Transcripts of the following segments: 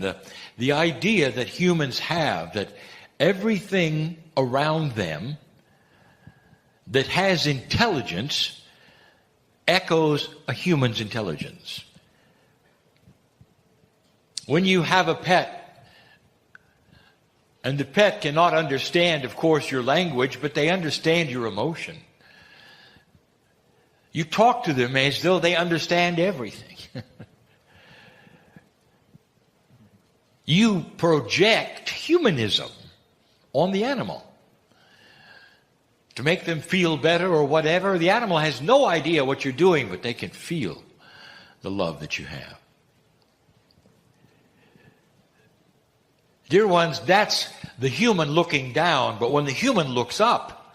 The idea that humans have that everything around them that has intelligence echoes a human's intelligence. When you have a pet, and the pet cannot understand, of course, your language, but they understand your emotion. You talk to them as though they understand everything. You project humanism on the animal to make them feel better or whatever. The animal has no idea what you're doing, but they can feel the love that you have. Dear ones, that's the human looking down. But when the human looks up,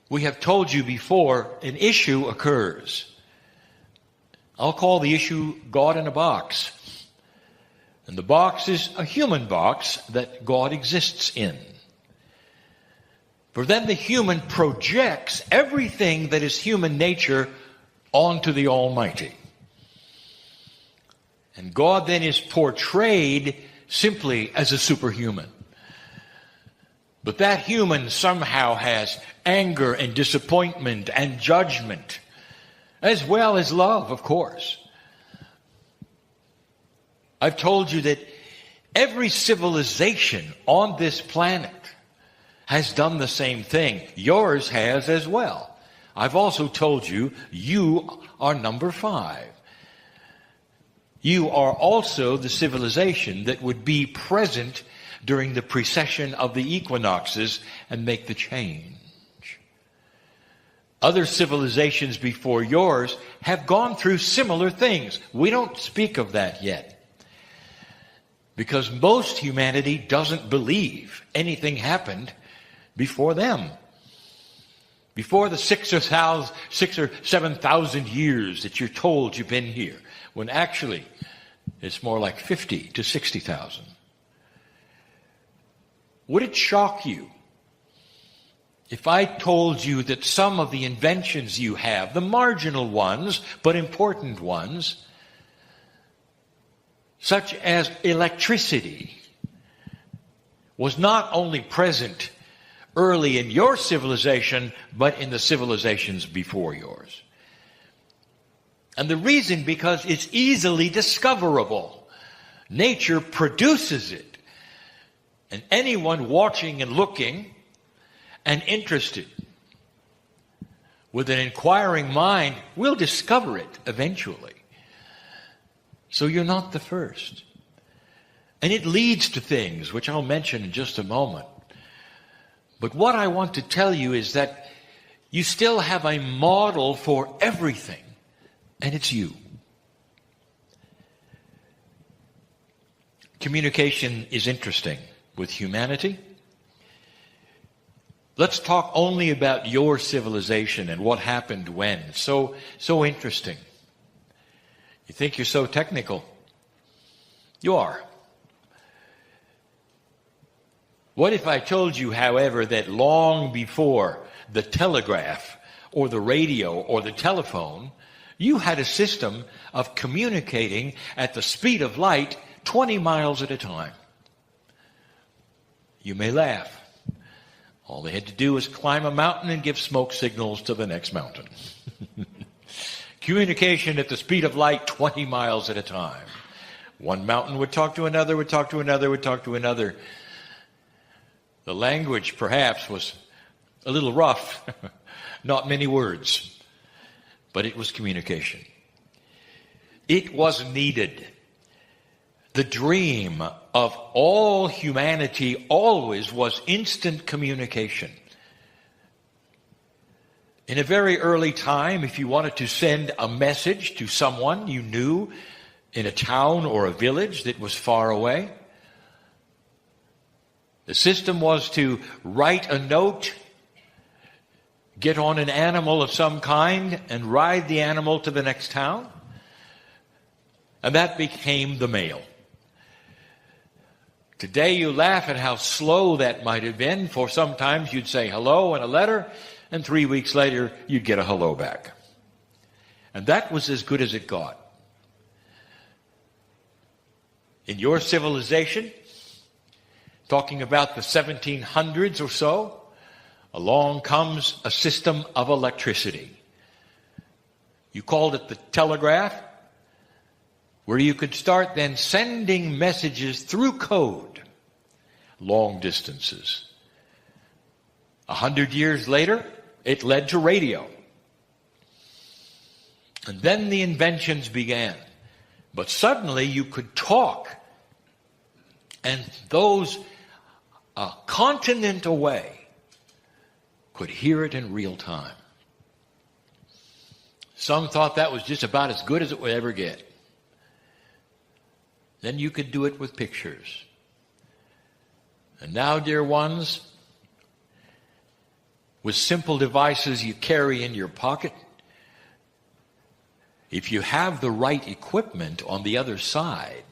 we have told you before, an issue occurs. I'll call the issue God in a box. And the box is a human box that God exists in. For then the human projects everything that is human nature onto the Almighty. And God then is portrayed simply as a superhuman. But that human somehow has anger and disappointment and judgment, as well as love, of course. I've told you that every civilization on this planet has done the same thing. Yours has as well. I've also told you, you are number 5. You are also the civilization that would be present during the precession of the equinoxes and make the change. Other civilizations before yours have gone through similar things. We don't speak of that yet, because most humanity doesn't believe anything happened before them. Before the 6,000 or 7,000 years that you're told you've been here, when actually it's more like 50 to 60,000. Would it shock you if I told you that some of the inventions you have, the marginal ones, but important ones, such as electricity, was not only present early in your civilization, but in the civilizations before yours? And the reason, because it's easily discoverable. Nature produces it. And anyone watching and looking and interested with an inquiring mind will discover it eventually. So you're not the first. And it leads to things which I'll mention in just a moment. But what I want to tell you is that you still have a model for everything, and it's you. Communication is interesting with humanity. Let's talk only about your civilization and what happened when. So interesting. You think you're so technical. You are. What if I told you, however, that long before the telegraph or the radio or the telephone, you had a system of communicating at the speed of light 20 miles at a time? You may laugh. All they had to do was climb a mountain and give smoke signals to the next mountain. Communication at the speed of light 20 miles at a time. One mountain would talk to another, would talk to another, would talk to another. The language, perhaps, was a little rough. Not many words. But it was communication. It was needed. The dream of all humanity always was instant communication. In a very early time, if you wanted to send a message to someone you knew in a town or a village that was far away, the system was to write a note, get on an animal of some kind, and ride the animal to the next town. And that became the mail. Today you laugh at how slow that might have been, for sometimes you'd say hello in a letter, and 3 weeks later you'd get a hello back. And that was as good as it got. in your civilization, talking about the 1700s or so, along comes a system of electricity. You called it the telegraph, where you could start then sending messages through code, long distances. 100 years later, it led to radio. And then the inventions began. But suddenly you could talk, and those a continent away could hear it in real time. Some thought that was just about as good as it would ever get. Then you could do it with pictures. And now, dear ones, with simple devices you carry in your pocket, if you have the right equipment on the other side,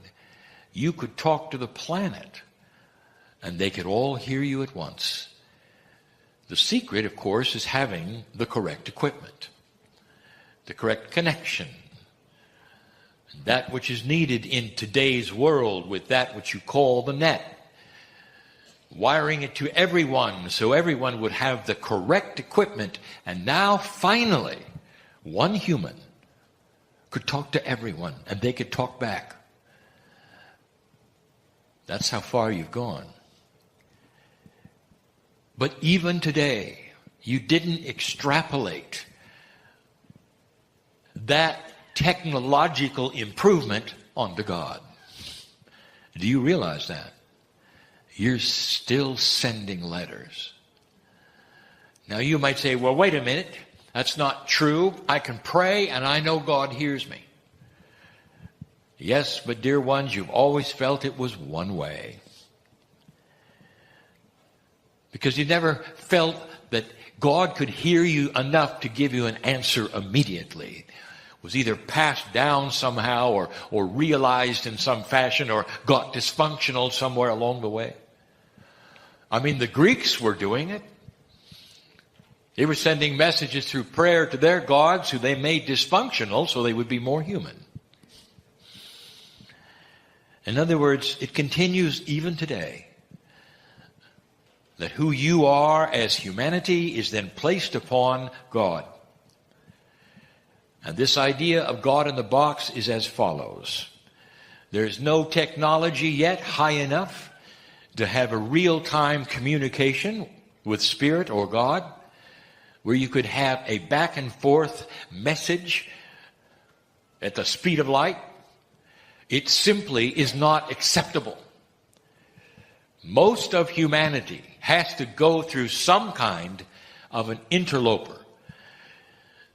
you could talk to the planet, and they could all hear you at once. The secret, of course, is having the correct equipment, the correct connection, that which is needed in today's world with that which you call the net. Wiring it to everyone so everyone would have the correct equipment. And now, finally, one human could talk to everyone and they could talk back. That's how far you've gone. But even today, you didn't extrapolate that technological improvement onto God. Do you realize that? You're still sending letters. Now you might say, well, wait a minute. That's not true. I can pray and I know God hears me. Yes, but dear ones, you've always felt it was one way. Because you never felt that God could hear you enough to give you an answer immediately. It was either passed down somehow or realized in some fashion or got dysfunctional somewhere along the way. I mean, the Greeks were doing it. They were sending messages through prayer to their gods who they made dysfunctional so they would be more human. In other words, it continues even today. That who you are as humanity is then placed upon God. And this idea of God in the box is as follows. There's no technology yet high enough to have a real-time communication with Spirit or God, where you could have a back and forth message at the speed of light. It simply is not acceptable. Most of humanity has to go through some kind of an interloper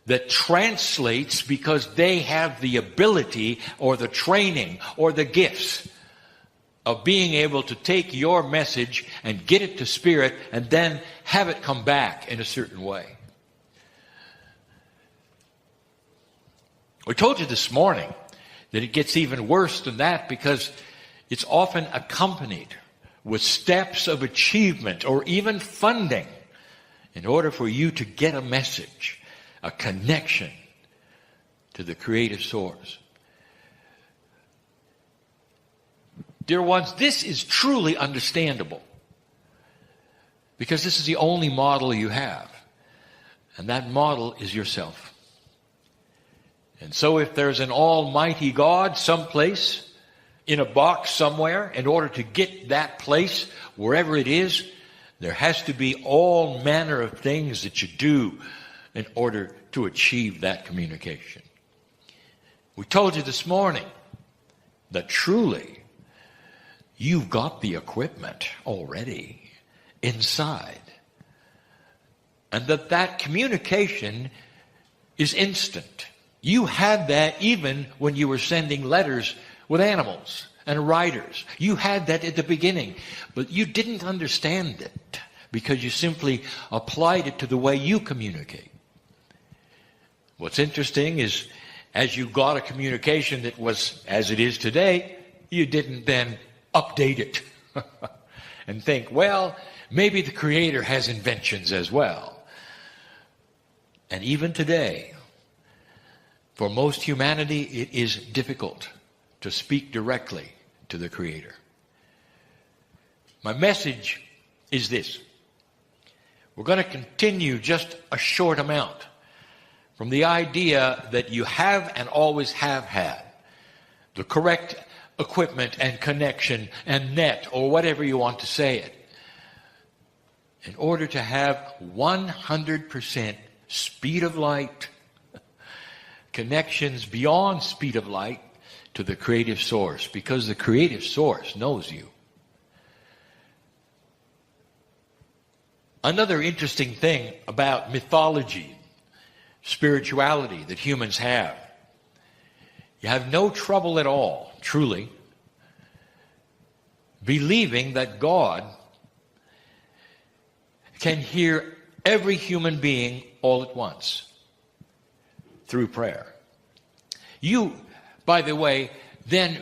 that translates because they have the ability or the training or the gifts of being able to take your message and get it to Spirit and then have it come back in a certain way. We told you this morning that it gets even worse than that because it's often accompanied with steps of achievement or even funding in order for you to get a message, a connection to the creative source. Dear ones, this is truly understandable because this is the only model you have, and that model is yourself. And so if there's an almighty God someplace in a box somewhere, in order to get that place, wherever it is, there has to be all manner of things that you do in order to achieve that communication. We told you this morning that truly you've got the equipment already inside. And that communication is instant. You had that even when you were sending letters with animals and writers. You had that at the beginning, but you didn't understand it because you simply applied it to the way you communicate. What's interesting is as you got a communication that was as it is today, you didn't then update it and think, well, maybe the Creator has inventions as well. And even today, for most humanity, it is difficult to speak directly to the Creator. My message is this. We're going to continue just a short amount from the idea that you have and always have had the correct equipment and connection and net, or whatever you want to say it, in order to have 100% speed of light, connections beyond speed of light to the creative source, because the creative source knows you. Another interesting thing about mythology, spirituality that humans have, you have no trouble at all, truly, believing that God can hear every human being all at once through prayer. You, by the way, then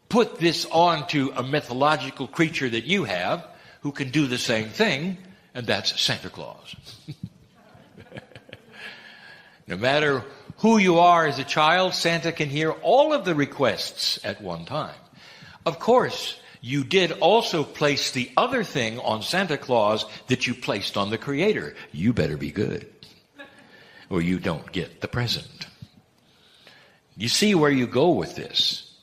put this on to a mythological creature that you have who can do the same thing, and that's Santa Claus. No matter who you are as a child, Santa can hear all of the requests at one time. Of course, you did also place the other thing on Santa Claus that you placed on the Creator. You better be good, or you don't get the present. You see where you go with this.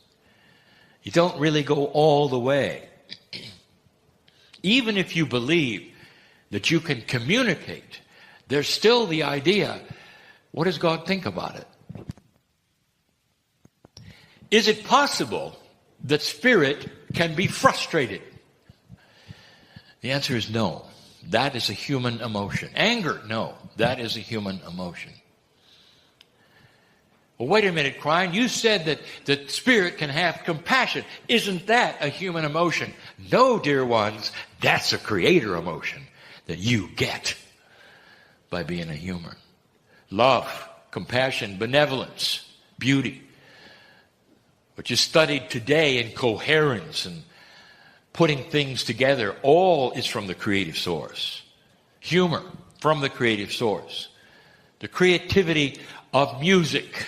You don't really go all the way. Even if you believe that you can communicate, there's still the idea, what does God think about it? Is it possible that spirit can be frustrated? The answer is no. That is a human emotion. Anger, no. That is a human emotion. Well, wait a minute, Kryon. You said that spirit can have compassion. Isn't that a human emotion? No, dear ones, that's a creator emotion that you get by being a human. Love, compassion, benevolence, beauty. What you studied today in coherence and putting things together, all is from the creative source. Humor, from the creative source. The creativity of music.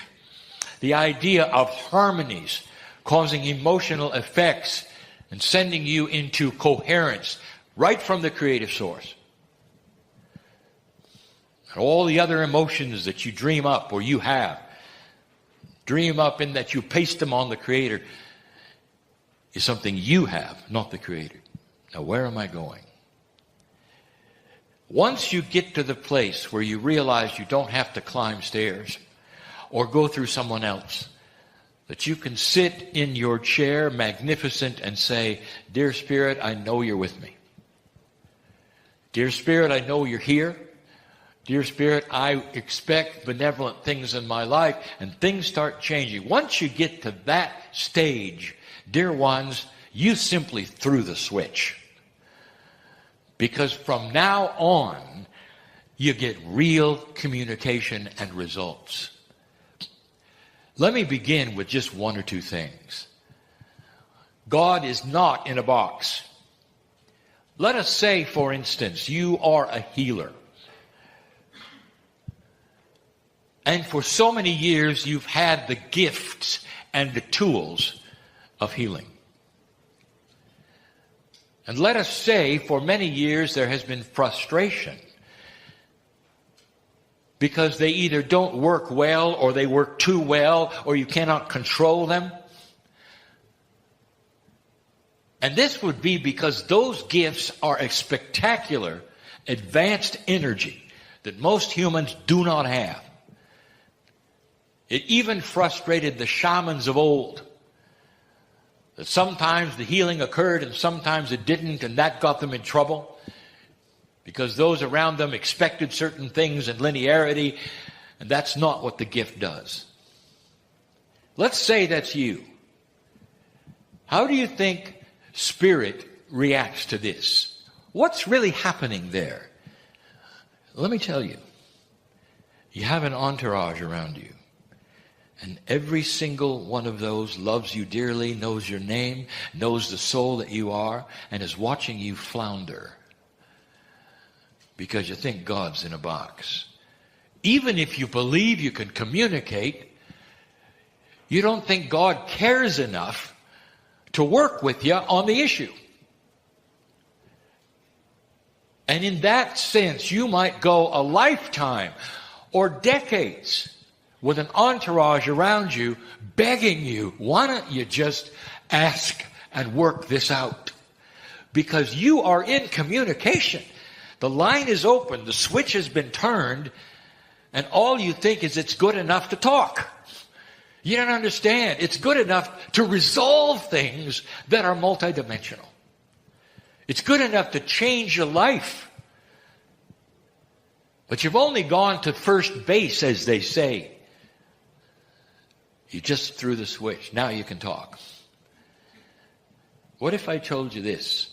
The idea of harmonies causing emotional effects and sending you into coherence right from the creative source. And all the other emotions that you dream up or you have, dream up in that you paste them on the Creator, is something you have, not the Creator. Now, where am I going? Once you get to the place where you realize you don't have to climb stairs or go through someone else, that you can sit in your chair, magnificent, and say, Dear Spirit, I know you're with me. Dear Spirit, I know you're here. Dear Spirit, I expect benevolent things in my life, and things start changing. Once you get to that stage, dear ones, you simply threw the switch. Because from now on, you get real communication and results. Let me begin with just one or two things. God is not in a box. Let us say, for instance, you are a healer. And for so many years, you've had the gifts and the tools of healing. And let us say, for many years, there has been frustration because they either don't work well or they work too well or you cannot control them. And this would be because those gifts are a spectacular, advanced energy that most humans do not have. It even frustrated the shamans of old. That sometimes the healing occurred and sometimes it didn't, and that got them in trouble because those around them expected certain things in linearity, and that's not what the gift does. Let's say that's you. How do you think spirit reacts to this? What's really happening there? Let me tell you. You have an entourage around you. And every single one of those loves you dearly, knows your name, knows the soul that you are, and is watching you flounder. Because you think God's in a box. Even if you believe you can communicate, you don't think God cares enough to work with you on the issue. And in that sense, you might go a lifetime or decades with an entourage around you begging you, why don't you just ask and work this out? Because you are in communication. The line is open, the switch has been turned, and all you think is it's good enough to talk. You don't understand. It's good enough to resolve things that are multidimensional. It's good enough to change your life. But you've only gone to first base, as they say. You just threw the switch. Now you can talk. What if I told you this?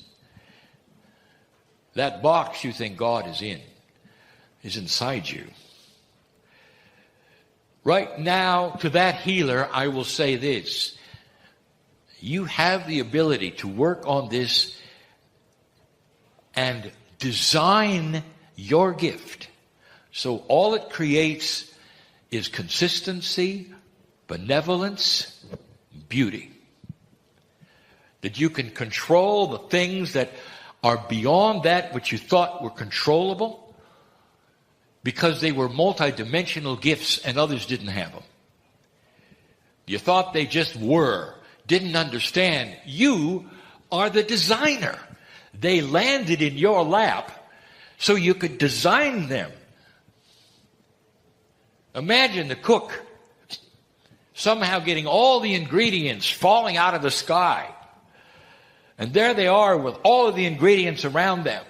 That box you think God is in is inside you. Right now, to that healer, I will say this. You have the ability to work on this and design your gift. So all it creates is consistency, benevolence, beauty. That you can control the things that are beyond that which you thought were controllable because they were multidimensional gifts and others didn't have them. You thought they just were, didn't understand. You are the designer. They landed in your lap so you could design them. Imagine the cook somehow getting all the ingredients falling out of the sky. And there they are with all of the ingredients around them.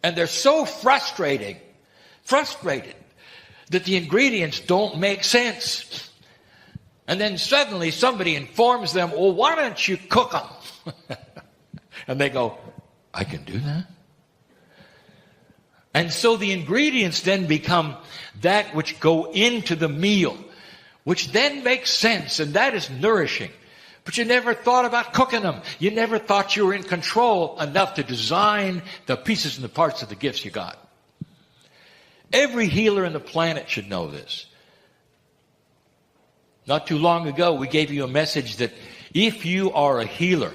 And they're so frustrated that the ingredients don't make sense. And then suddenly somebody informs them, well, why don't you cook them? And they go, I can do that? And so the ingredients then become that which go into the meal, which then makes sense, and that is nourishing. But you never thought about cooking them. You never thought you were in control enough to design the pieces and the parts of the gifts you got. Every healer on the planet should know this. Not too long ago, we gave you a message that if you are a healer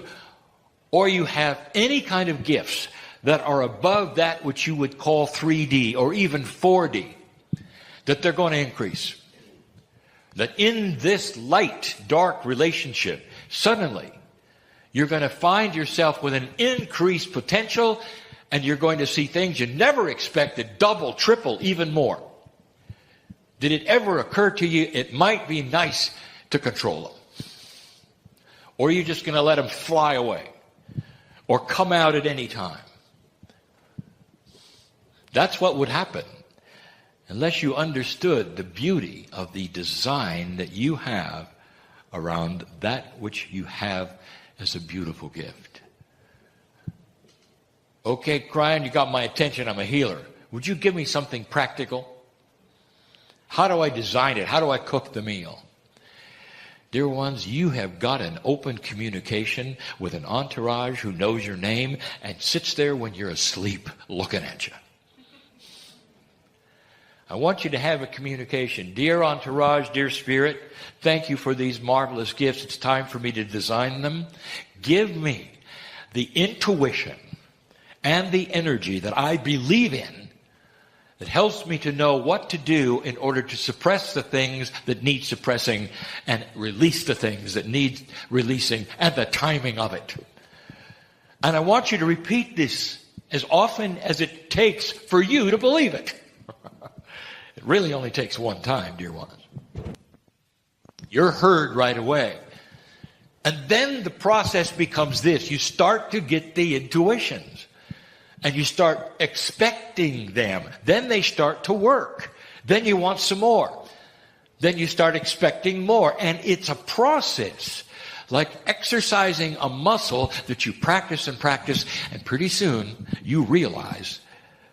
or you have any kind of gifts that are above that which you would call 3D or even 4D, that they're going to increase. That in this light-dark relationship, suddenly you're going to find yourself with an increased potential, and you're going to see things you never expected, double, triple, even more. Did it ever occur to you it might be nice to control them? Or are you just going to let them fly away or come out at any time? That's what would happen unless you understood the beauty of the design that you have around that which you have as a beautiful gift. Okay, Kryon, you got my attention. I'm a healer. Would you give me something practical? How do I design it? How do I cook the meal? Dear ones, you have got an open communication with an entourage who knows your name and sits there when you're asleep looking at you. I want you to have a communication. Dear entourage, dear spirit, thank you for these marvelous gifts. It's time for me to design them. Give me the intuition and the energy that I believe in that helps me to know what to do in order to suppress the things that need suppressing and release the things that need releasing and the timing of it. And I want you to repeat this as often as it takes for you to believe it. It really only takes one time, dear ones. You're heard right away. And then the process becomes this. You start to get the intuitions. And you start expecting them. Then they start to work. Then you want some more. Then you start expecting more. And it's a process. Like exercising a muscle that you practice and practice. And pretty soon you realize,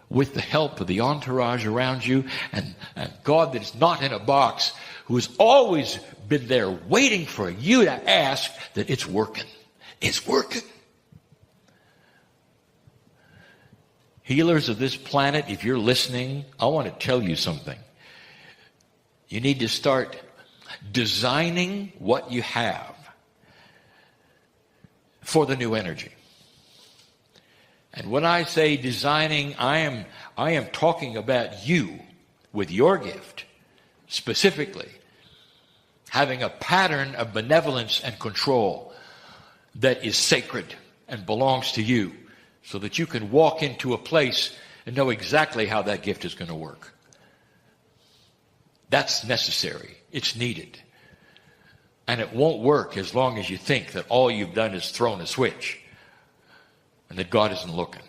with the help of the entourage around you and God that is not in a box, who has always been there waiting for you to ask, that it's working. It's working. Healers of this planet, if you're listening, I want to tell you something. You need to start designing what you have for the new energy. And when I say designing, I am talking about you with your gift, specifically having a pattern of benevolence and control that is sacred and belongs to you, so that you can walk into a place and know exactly how that gift is going to work. That's necessary. It's needed. And it won't work as long as you think that all you've done is thrown a switch and that God isn't looking.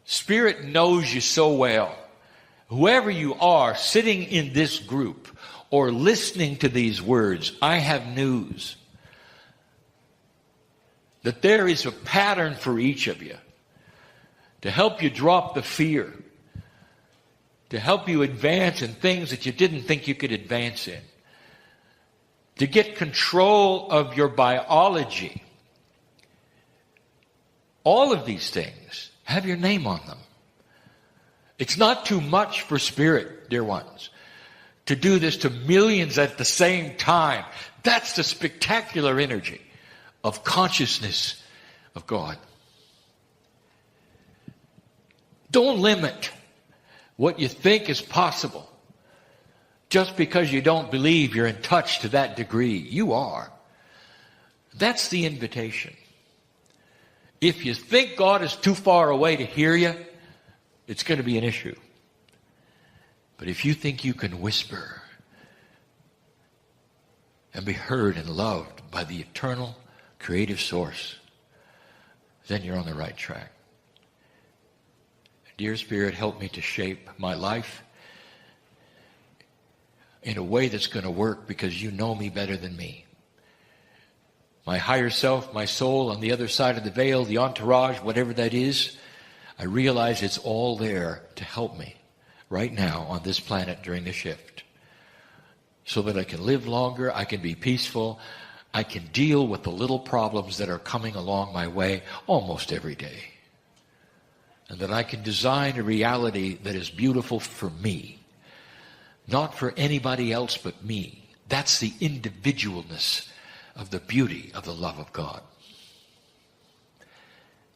Spirit knows you so well. Whoever you are sitting in this group or listening to these words, I have news. That there is a pattern for each of you to help you drop the fear, to help you advance in things that you didn't think you could advance in, to get control of your biology. All of these things have your name on them. It's not too much for Spirit, dear ones, to do this to millions at the same time. That's the spectacular energy of consciousness of God. Don't limit what you think is possible just because you don't believe you're in touch to that degree. You are. That's the invitation. If you think God is too far away to hear you, it's going to be an issue. But if you think you can whisper and be heard and loved by the eternal creative source, then you're on the right track. Dear Spirit, help me to shape my life in a way that's going to work, because you know me better than me. My higher self, my soul on the other side of the veil, the entourage, whatever that is, I realize it's all there to help me right now on this planet during the shift, so that I can live longer, I can be peaceful, I can deal with the little problems that are coming along my way almost every day, and that I can design a reality that is beautiful for me, not for anybody else but me. That's the individualness of the beauty of the love of God.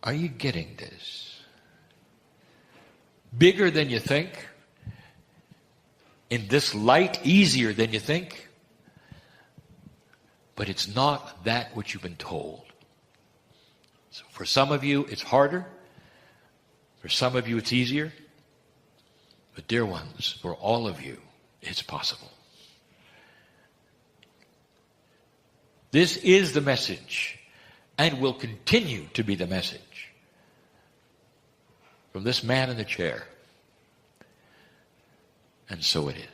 Are you getting this? Bigger than you think? In this light, easier than you think? But it's not that which you've been told. So for some of you, it's harder. For some of you, it's easier. But dear ones, for all of you, it's possible. This is the message, and will continue to be the message from this man in the chair. And so it is.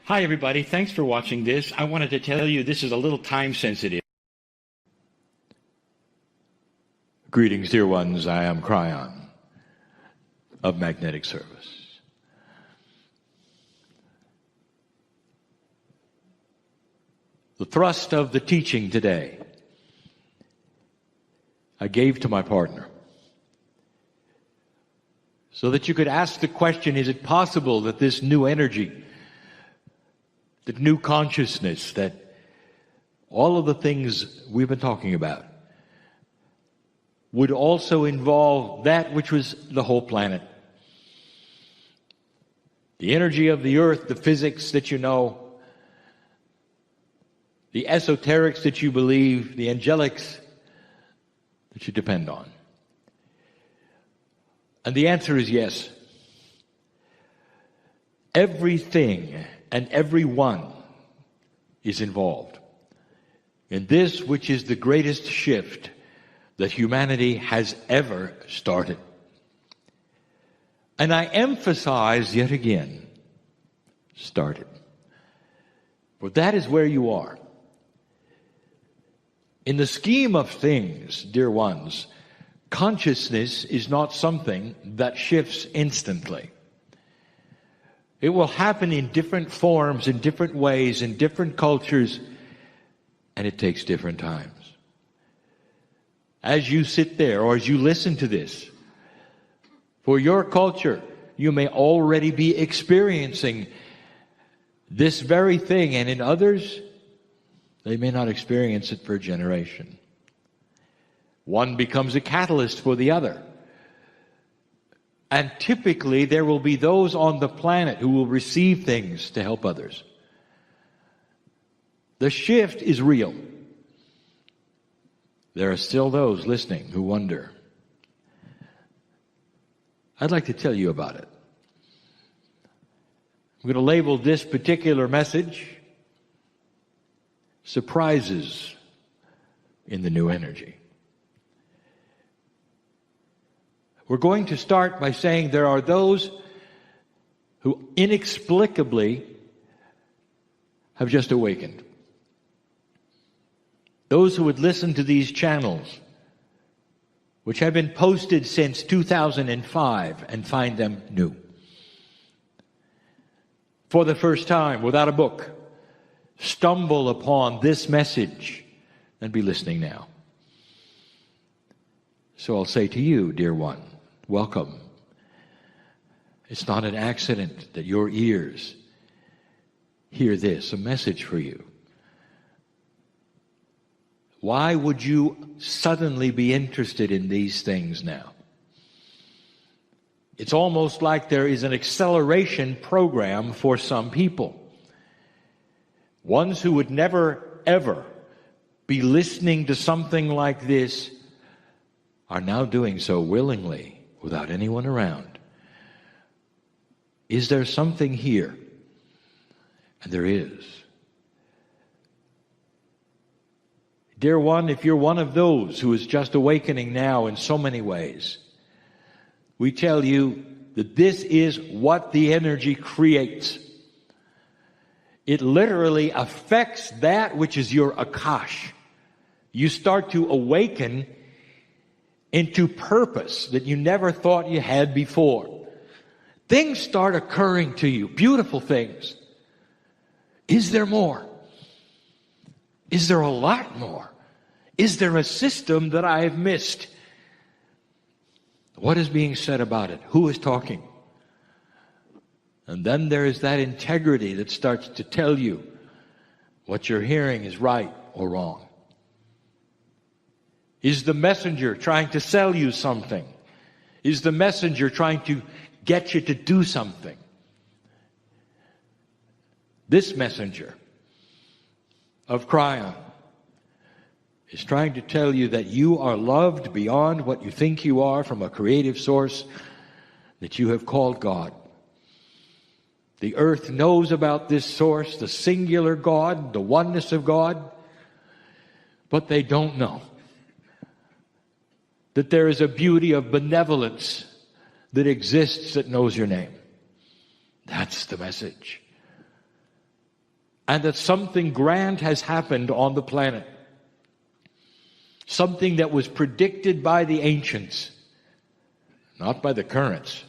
Hi, everybody. Thanks for watching this. I wanted to tell you this is a little time sensitive. Greetings, dear ones. I am Kryon of Magnetic Service. The thrust of the teaching today I gave to my partner so that you could ask the question, is it possible that this new energy, that new consciousness, that all of the things we've been talking about would also involve that which was the whole planet? The energy of the earth, the physics that you know, the esoterics that you believe, the angelics that you depend on. And the answer is yes. Everything and everyone is involved in this, which is the greatest shift that humanity has ever started. And I emphasize yet again, started. For that is where you are. In the scheme of things, dear ones, consciousness is not something that shifts instantly. It will happen in different forms, in different ways, in different cultures, and it takes different times. As you sit there or as you listen to this, for your culture, you may already be experiencing this very thing, and in others, they may not experience it for a generation. One becomes a catalyst for the other. And typically, there will be those on the planet who will receive things to help others. The shift is real. There are still those listening who wonder. I'd like to tell you about it. I'm going to label this particular message Surprises in the New Energy. We're going to start by saying there are those who inexplicably have just awakened. Those who would listen to these channels, which have been posted since 2005, and find them new. For the first time, without a book, stumble upon this message and be listening now. So I'll say to you, dear one, welcome. It's not an accident that your ears hear this, a message for you. Why would you suddenly be interested in these things now? It's almost like there is an acceleration program for some people. Ones who would never, ever be listening to something like this are now doing so willingly, without anyone around. Is there something here? And there is. Dear one, if you're one of those who is just awakening now in so many ways, we tell you that this is what the energy creates. It literally affects that which is your Akash. You start to awaken into purpose that you never thought you had before. Things start occurring to you, beautiful things. Is there more? Is there a lot more? Is there a system that I have missed? What is being said about it? Who is talking? And then there is that integrity that starts to tell you what you're hearing is right or wrong. Is the messenger trying to sell you something? Is the messenger trying to get you to do something? This messenger of Kryon is trying to tell you that you are loved beyond what you think you are from a creative source that you have called God. The earth knows about this source, the singular God, the oneness of God, but they don't know that there is a beauty of benevolence that exists that knows your name. That's the message. and that something grand has happened on the planet. Something that was predicted by the ancients, not by the currents,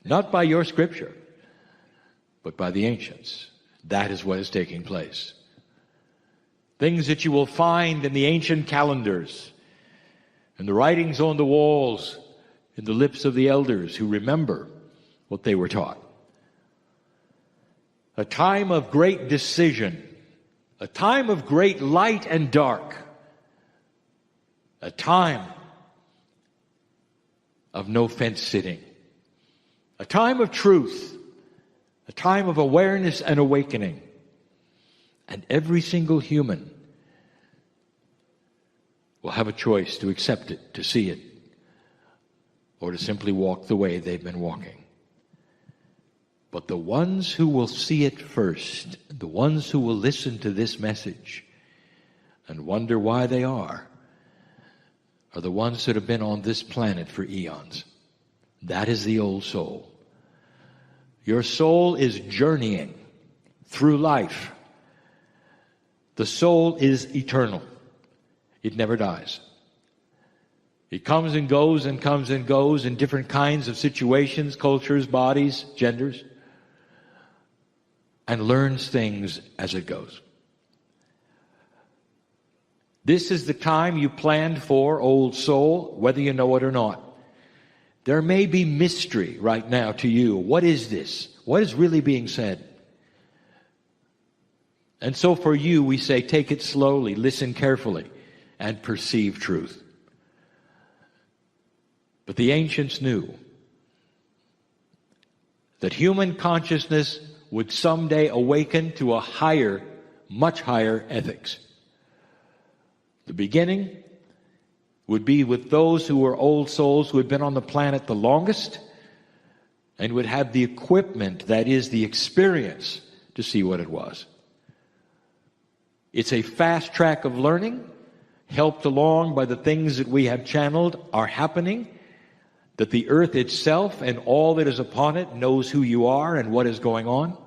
not by your scripture, but by the ancients. That is what is taking place. Things that you will find in the ancient calendars, and the writings on the walls, in the lips of the elders who remember what they were taught. A time of great decision, a time of great light and dark, a time of no fence sitting, a time of truth, a time of awareness and awakening. And every single human will have a choice to accept it, to see it, or to simply walk the way they've been walking. But the ones who will see it first, the ones who will listen to this message and wonder why they are the ones that have been on this planet for eons. That is the old soul. Your soul is journeying through life. The soul is eternal. It never dies. It comes and goes and comes and goes in different kinds of situations, cultures, bodies, genders, and learns things as it goes. This is the time you planned for, old soul, whether you know it or not. There may be mystery right now to you. What is this? What is really being said? And so for you, we say, take it slowly, listen carefully, and perceive truth. But the ancients knew that human consciousness would someday awaken to a higher, much higher ethics. The beginning would be with those who were old souls who had been on the planet the longest and would have the equipment, that is, the experience, to see what it was. It's a fast track of learning, helped along by the things that we have channeled are happening, that the earth itself and all that is upon it knows who you are and what is going on,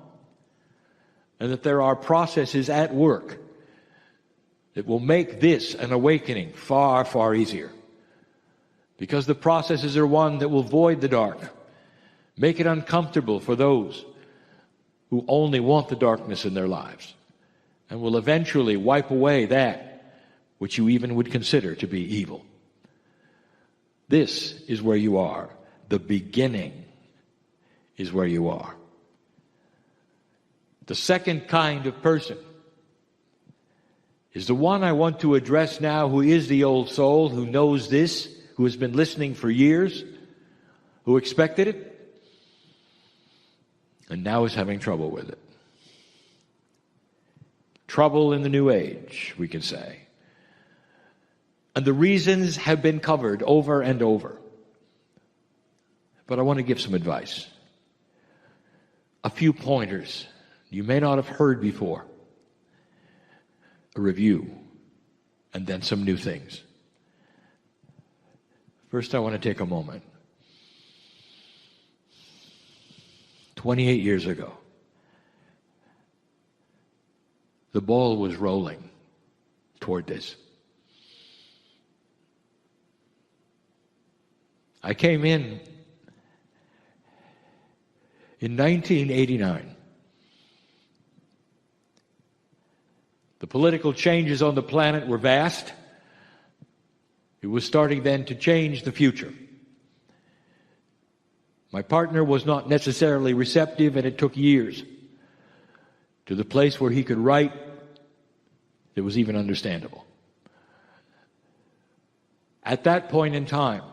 and that there are processes at work that will make this an awakening far, far easier. Because the processes are one that will void the dark, make it uncomfortable for those who only want the darkness in their lives, and will eventually wipe away that which you even would consider to be evil. This is where you are. The beginning is where you are. The second kind of person is the one I want to address now, who is the old soul, who knows this, who has been listening for years, who expected it, and now is having trouble with it. Trouble in the new age, we can say. And the reasons have been covered over and over. But I want to give some advice. A few pointers you may not have heard before. A review, and then some new things. First, I want to take a moment. 28 years ago, the ball was rolling toward this. I came in 1989. The political changes on the planet were vast. It was starting then to change the future. My partner was not necessarily receptive, and it took years to the place where he could write that was even understandable. At that point in time,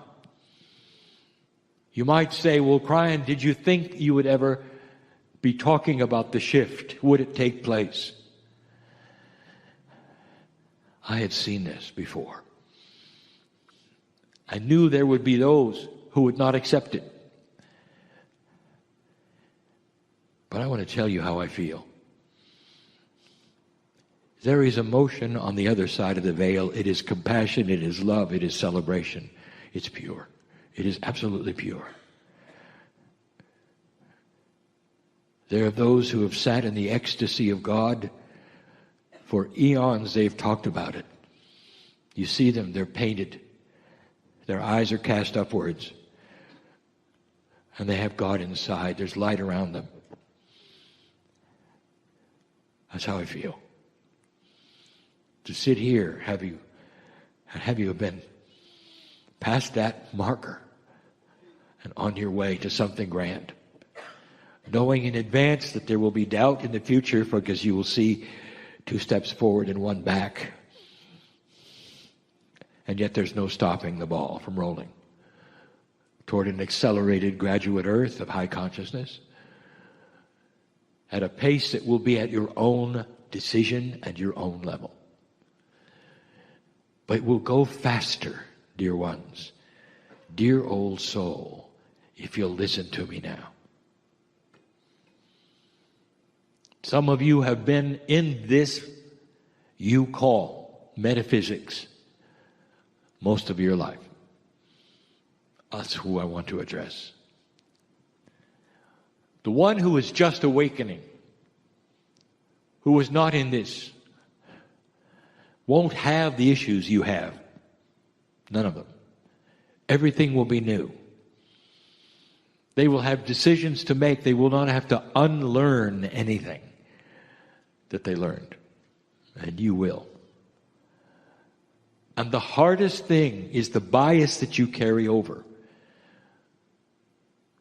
you might say, well, Kryon, did you think you would ever be talking about the shift? Would it take place? I had seen this before. I knew there would be those who would not accept it. But I want to tell you how I feel. There is emotion on the other side of the veil. It is compassion, it is love, it is celebration. It's pure. It is absolutely pure. There are those who have sat in the ecstasy of God. For eons they've talked about it. You see them, they're painted. Their eyes are cast upwards. And they have God inside. There's light around them. That's how I feel. To sit here, have you been past that marker and on your way to something grand? Knowing in advance that there will be doubt in the future, because you will see 2 steps forward and 1 back. And yet there's no stopping the ball from rolling toward an accelerated graduate earth of high consciousness at a pace that will be at your own decision and your own level. But it will go faster, dear ones, dear old soul, if you'll listen to me now. Some of you have been in this you call metaphysics most of your life. That's who I want to address. The one who is just awakening, who is not in this, won't have the issues you have. None of them. Everything will be new. They will have decisions to make. They will not have to unlearn anything that they learned. And you will. And the hardest thing is the bias that you carry over.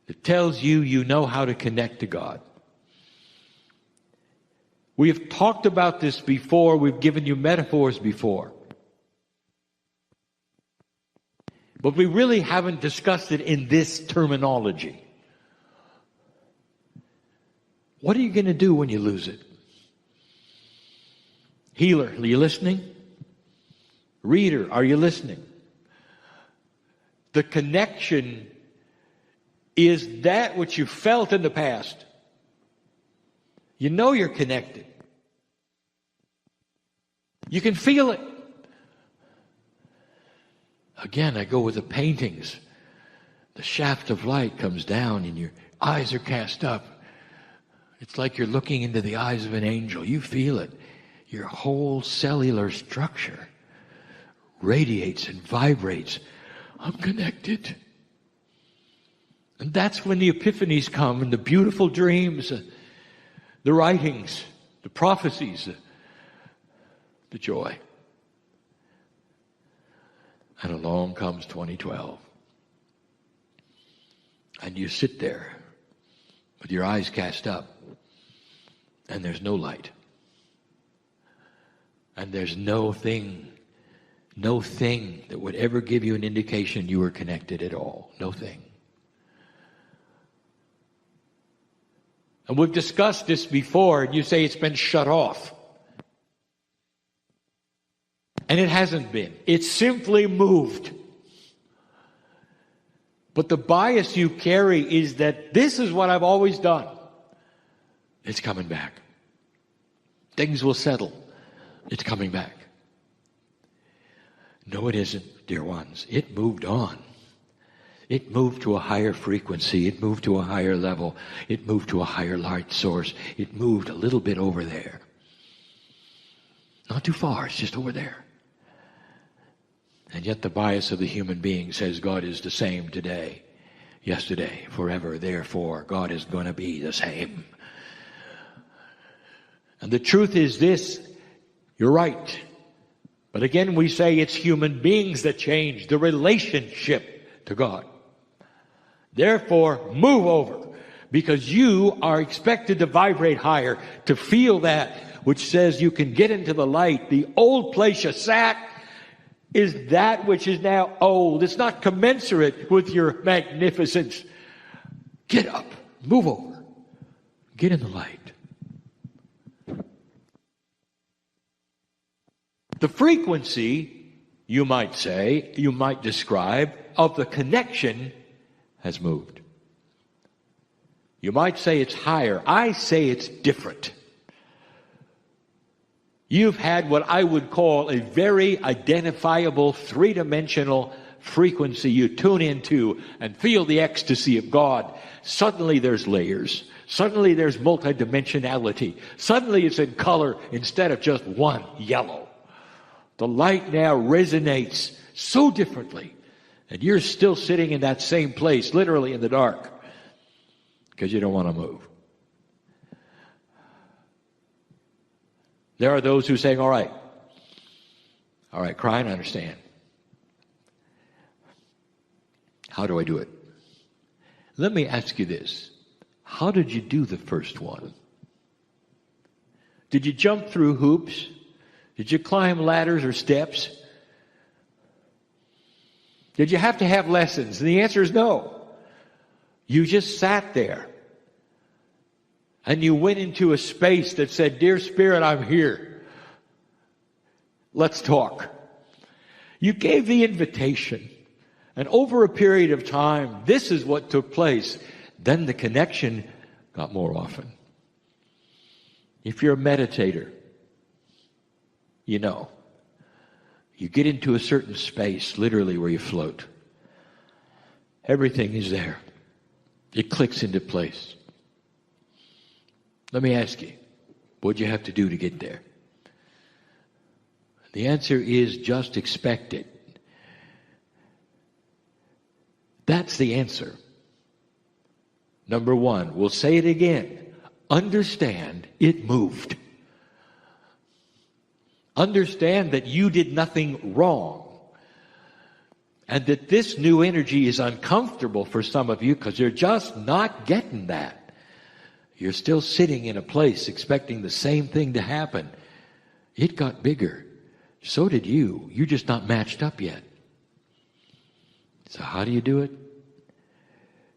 It tells you you know how to connect to God. We have talked about this before. We've given you metaphors before. But we really haven't discussed it in this terminology. What are you going to do when you lose it? Healer, are you listening? Reader, are you listening? The connection is that which you felt in the past. You know you're connected. You can feel it. Again, I go with the paintings. The shaft of light comes down and your eyes are cast up. It's like you're looking into the eyes of an angel. You feel it. Your whole cellular structure radiates and vibrates. I'm connected. And that's when the epiphanies come and the beautiful dreams, the writings, the prophecies, the joy. And along comes 2012. And you sit there with your eyes cast up, and there's no light. And there's no thing that would ever give you an indication you were connected at all. No thing. And we've discussed this before, and you say it's been shut off. And it hasn't been. It's simply moved. But the bias you carry is that this is what I've always done. It's coming back. Things will settle. It's coming back. No, it isn't, dear ones. It moved on. It moved to a higher frequency. It moved to a higher level. It moved to a higher light source. It moved a little bit over there. Not too far. It's just over there. And yet the bias of the human being says God is the same today, yesterday, forever. Therefore, God is going to be the same. And the truth is this. You're right. But again, we say it's human beings that change the relationship to God. Therefore, move over, because you are expected to vibrate higher, to feel that which says you can get into the light. The old place you sat is that which is now old. It's not commensurate with your magnificence. Get up, move over, get in the light. The frequency, you might say, you might describe, of the connection has moved. You might say it's higher. I say it's different. You've had what I would call a very identifiable three-dimensional frequency you tune into and feel the ecstasy of God. Suddenly there's layers. Suddenly there's multidimensionality. Suddenly it's in color instead of just one yellow. The light now resonates so differently. And you're still sitting in that same place, literally in the dark, because you don't want to move. There are those who say, all right, Kryon, I understand. How do I do it? Let me ask you this. How did you do the first one? Did you jump through hoops? Did you climb ladders or steps? Did you have to have lessons? And the answer is no. You just sat there. And you went into a space that said, Dear Spirit, I'm here. Let's talk. You gave the invitation. And over a period of time, this is what took place. Then the connection got more often. If you're a meditator, you know. You get into a certain space, literally, where you float. Everything is there. It clicks into place. Let me ask you, what'd you have to do to get there? The answer is just expect it. That's the answer. Number one, we'll say it again. Understand it moved. Understand that you did nothing wrong. And that this new energy is uncomfortable for some of you because you're just not getting that. You're still sitting in a place expecting the same thing to happen. It got bigger. So did you. You're just not matched up yet. So how do you do it?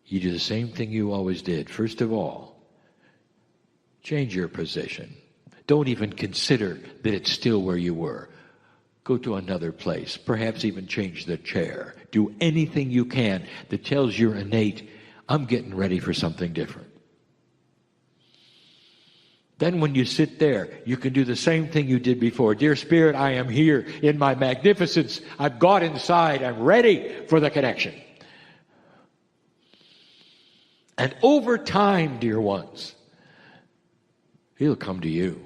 You do the same thing you always did. First of all, change your position. Don't even consider that it's still where you were. Go to another place. Perhaps even change the chair. Do anything you can that tells your innate, I'm getting ready for something different. Then when you sit there, you can do the same thing you did before. Dear Spirit, I am here in my magnificence. I've got inside. I'm ready for the connection. And over time, dear ones, He'll come to you.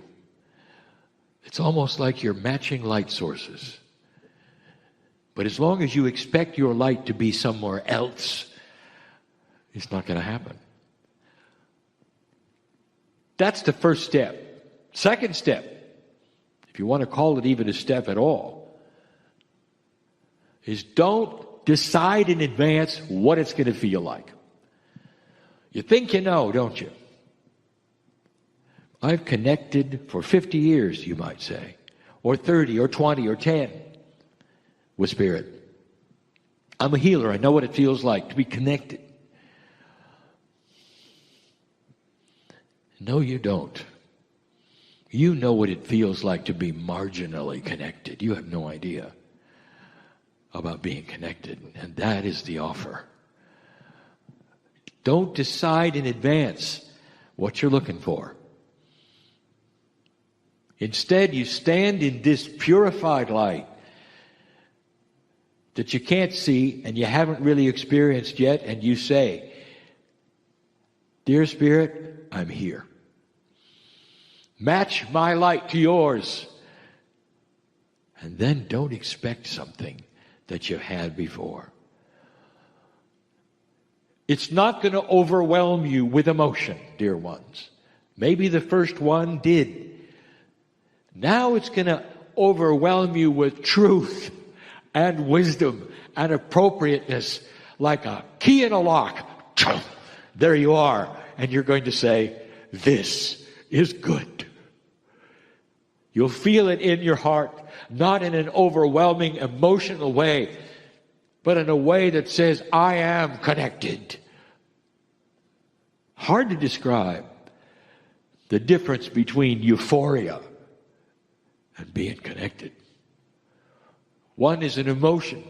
It's almost like you're matching light sources. But as long as you expect your light to be somewhere else, it's not going to happen. That's the first step. Second step, if you want to call it even a step at all, is don't decide in advance what it's going to feel like. You think you know, don't you? I've connected for 50 years, you might say, or 30 or 20 or 10 with Spirit. I'm a healer. I know what it feels like to be connected. No, you don't. You know what it feels like to be marginally connected. You have no idea about being connected, and that is the offer. Don't decide in advance what you're looking for. Instead, you stand in this purified light that you can't see and you haven't really experienced yet, and you say, Dear Spirit, I'm here. Match my light to yours. And then don't expect something that you had before. It's not going to overwhelm you with emotion, dear ones. Maybe the first one did. Now it's going to overwhelm you with truth and wisdom and appropriateness, like a key in a lock. There you are. And you're going to say, this is good. You'll feel it in your heart, not in an overwhelming emotional way, but in a way that says, I am connected. Hard to describe the difference between euphoria and being connected. One is an emotion.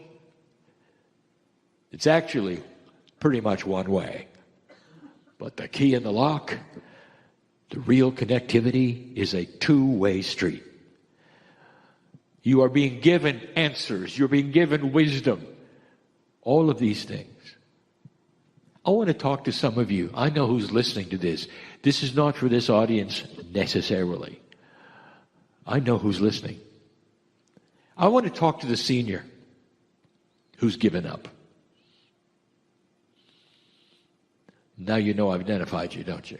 It's actually pretty much one way. But the key in the lock, the real connectivity, is a two-way street. You are being given answers. You're being given wisdom. All of these things. I want to talk to some of you. I know who's listening to this. This is not for this audience necessarily. I know who's listening. I want to talk to the senior who's given up. Now you know I've identified you, don't you?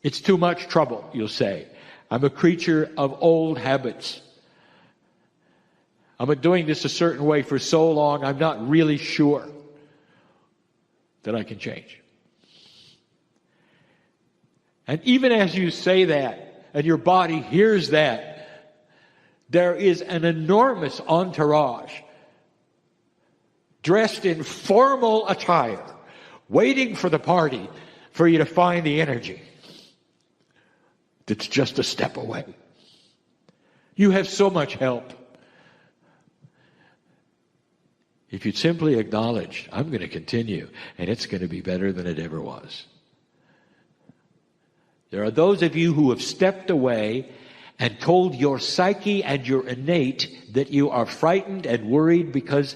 It's too much trouble, you'll say. I'm a creature of old habits. I've been doing this a certain way for so long, I'm not really sure that I can change. And even as you say that, and your body hears that, there is an enormous entourage dressed in formal attire, waiting for the party for you to find the energy that's just a step away. You have so much help. If you'd simply acknowledge, I'm going to continue, and it's going to be better than it ever was. There are those of you who have stepped away and told your psyche and your innate that you are frightened and worried because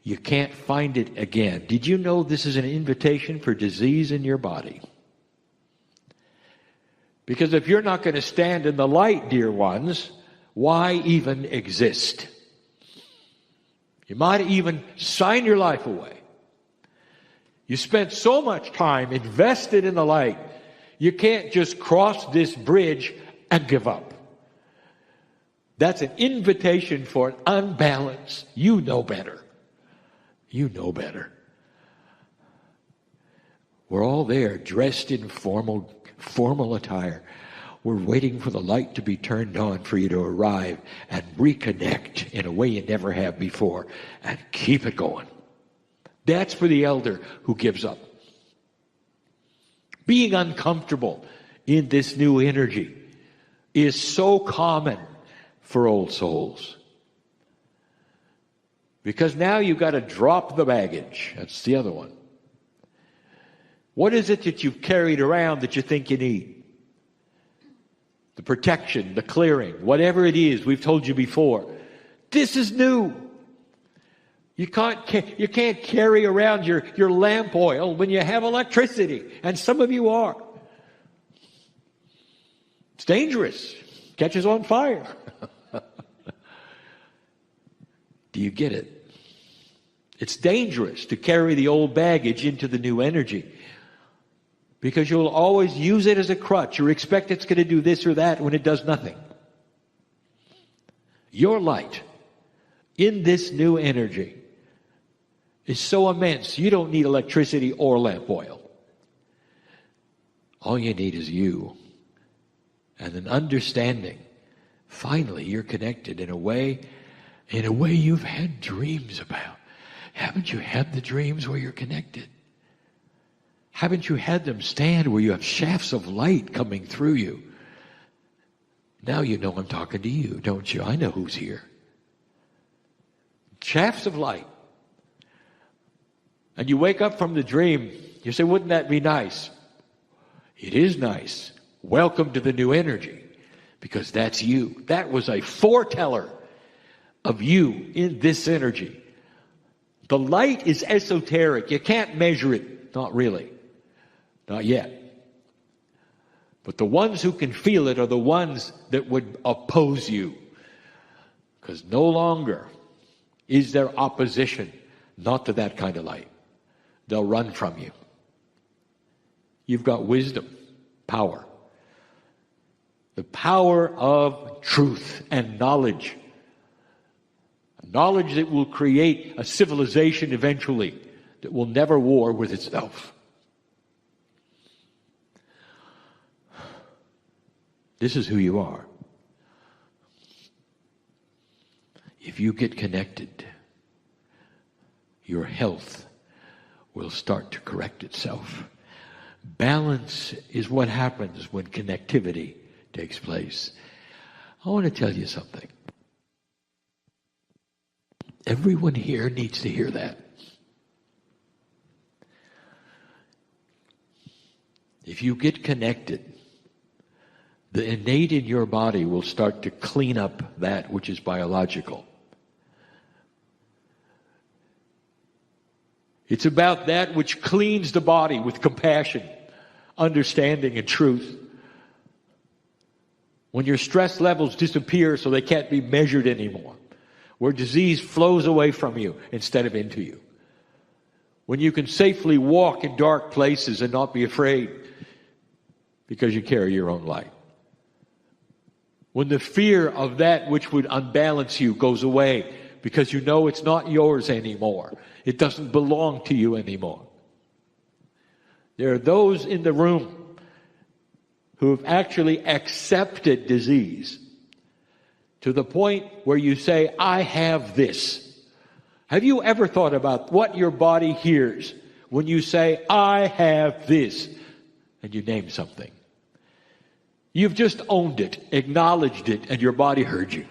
you can't find it again. Did you know this is an invitation for disease in your body? Because if you're not going to stand in the light, dear ones, why even exist? You might even sign your life away. You spent so much time invested in the light, you can't just cross this bridge and give up. That's an invitation for an unbalance. You know better. You know better. We're all there, dressed in formal attire. We're waiting for the light to be turned on for you to arrive and reconnect in a way you never have before and keep it going. That's for the elder who gives up. Being uncomfortable in this new energy is so common for old souls. Because now you've got to drop the baggage. That's the other one. What is it that you've carried around that you think you need? The protection, the clearing, whatever it is we've told you before. This is new. You can't carry around your lamp oil when you have electricity, and some of you are. It's dangerous. Catches on fire. Do you get it? It's dangerous to carry the old baggage into the new energy, because you'll always use it as a crutch or expect it's going to do this or that when it does nothing. Your light in this new energy is so immense, you don't need electricity or lamp oil. All you need is you and an understanding. Finally, you're connected in a way you've had dreams about. Haven't you had the dreams where you're connected? Haven't you had them stand where you have shafts of light coming through you? Now you know I'm talking to you, don't you? I know who's here. Shafts of light. And you wake up from the dream, you say, wouldn't that be nice? It is nice. Welcome to the new energy, because that's you. That was a foreteller of you in this energy. The light is esoteric. You can't measure it. Not really. Not yet. But the ones who can feel it are the ones that would oppose you. Because no longer is there opposition, not to that kind of light. They'll run from you. You've got wisdom, power. The power of truth and knowledge. Knowledge that will create a civilization eventually that will never war with itself. This is who you are. If you get connected, your health will start to correct itself. Balance is what happens when connectivity takes place. I want to tell you something. Everyone here needs to hear that. If you get connected, the innate in your body will start to clean up that which is biological. It's about that which cleans the body with compassion, understanding, and truth. When your stress levels disappear so they can't be measured anymore. Where disease flows away from you instead of into you. When you can safely walk in dark places and not be afraid because you carry your own light. When the fear of that which would unbalance you goes away because you know it's not yours anymore. It doesn't belong to you anymore. There are those in the room who have actually accepted disease to the point where you say, I have this. Have you ever thought about what your body hears when you say, I have this, and you name something? You've just owned it, acknowledged it, and your body heard you.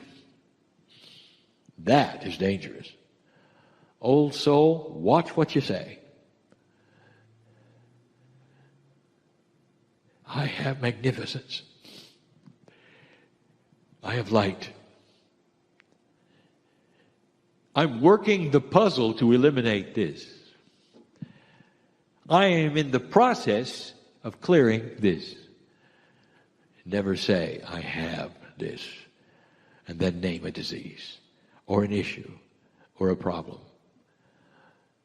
That is dangerous. Old soul, watch what you say. I have magnificence. I have light. I'm working the puzzle to eliminate this. I am in the process of clearing this. Never say, I have this, and then name a disease, or an issue, or a problem.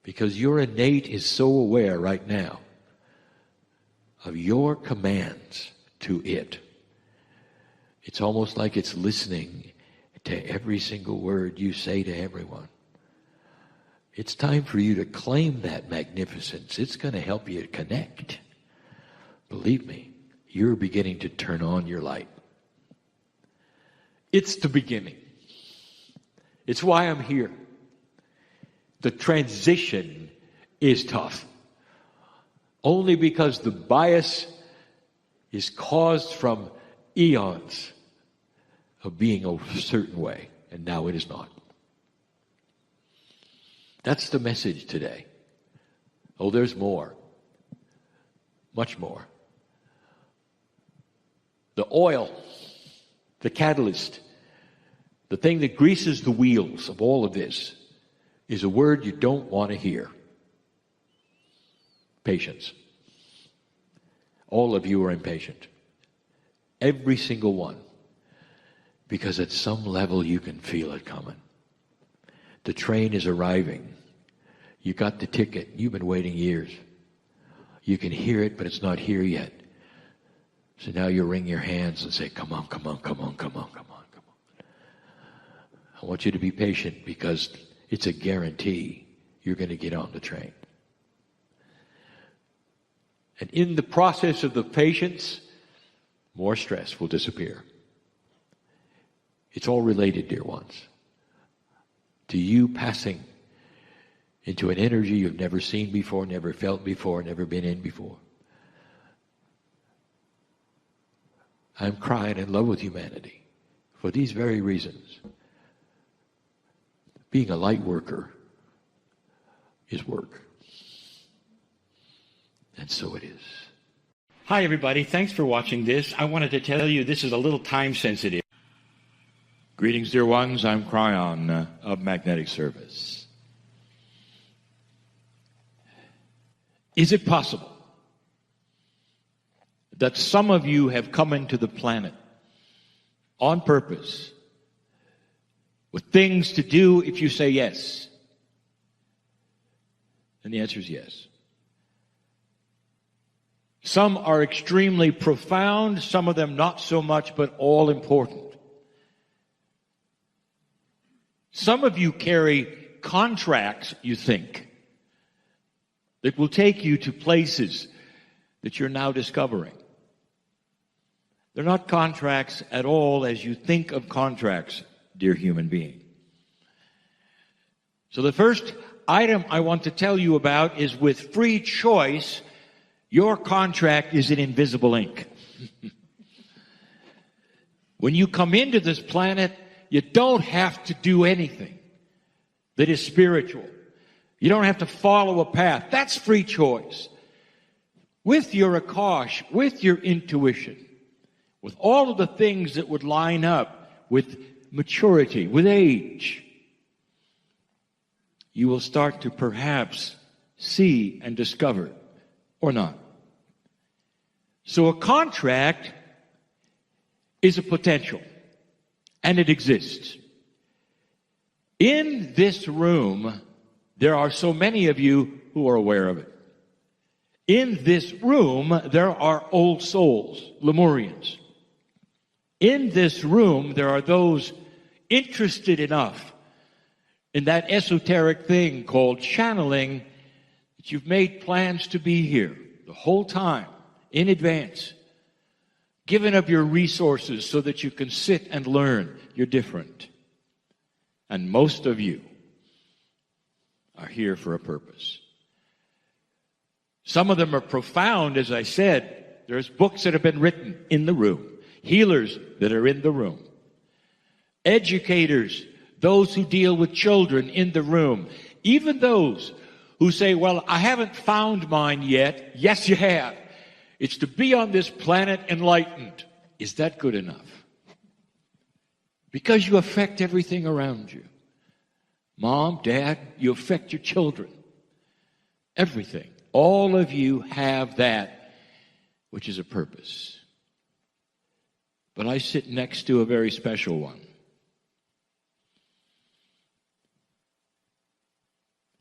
Because your innate is so aware right now of your commands to it. It's almost like it's listening to every single word you say to everyone. It's time for you to claim that magnificence. It's going to help you connect. Believe me, you're beginning to turn on your light. It's the beginning. It's why I'm here. The transition is tough. Only because the bias is caused from eons of being a certain way, and now it is not. That's the message today. Oh, there's more. Much more. The oil, the catalyst, the thing that greases the wheels of all of this is a word you don't want to hear. Patience. All of you are impatient. Every single one. Because at some level you can feel it coming. The train is arriving. You got the ticket. You've been waiting years. You can hear it, but it's not here yet. So now you wring your hands and say, come on, come on, come on, come on, come on, come on. I want you to be patient because it's a guarantee you're going to get on the train. And in the process of the patience, more stress will disappear. It's all related, dear ones, to you passing into an energy you've never seen before, never felt before, never been in before. I'm crying in love with humanity for these very reasons. Being a light worker is work. And so it is. Hi, everybody. Thanks for watching this. I wanted to tell you this is a little time sensitive. Greetings, dear ones. I'm Kryon of Magnetic Service. Is it possible that some of you have come into the planet on purpose with things to do if you say yes? And the answer is yes. Some are extremely profound, some of them not so much, but all important. Some of you carry contracts, you think, that will take you to places that you're now discovering. They're not contracts at all as you think of contracts, dear human being. So the first item I want to tell you about is with free choice, your contract is in invisible ink. When you come into this planet, you don't have to do anything that is spiritual. You don't have to follow a path. That's free choice. With your Akash, with your intuition, with all of the things that would line up with maturity, with age, you will start to perhaps see and discover, or not. So a contract is a potential, and it exists. In this room, there are so many of you who are aware of it. In this room, there are old souls, Lemurians. In this room, there are those interested enough in that esoteric thing called channeling that you've made plans to be here the whole time, in advance, given up your resources so that you can sit and learn. You're different. And most of you are here for a purpose. Some of them are profound, as I said. There's books that have been written in the room. Healers that are in the room. Educators, those who deal with children in the room. Even those who say, well, I haven't found mine yet. Yes, you have. It's to be on this planet enlightened. Is that good enough? Because you affect everything around you. Mom, Dad, you affect your children. Everything. All of you have that, which is a purpose. But I sit next to a very special one.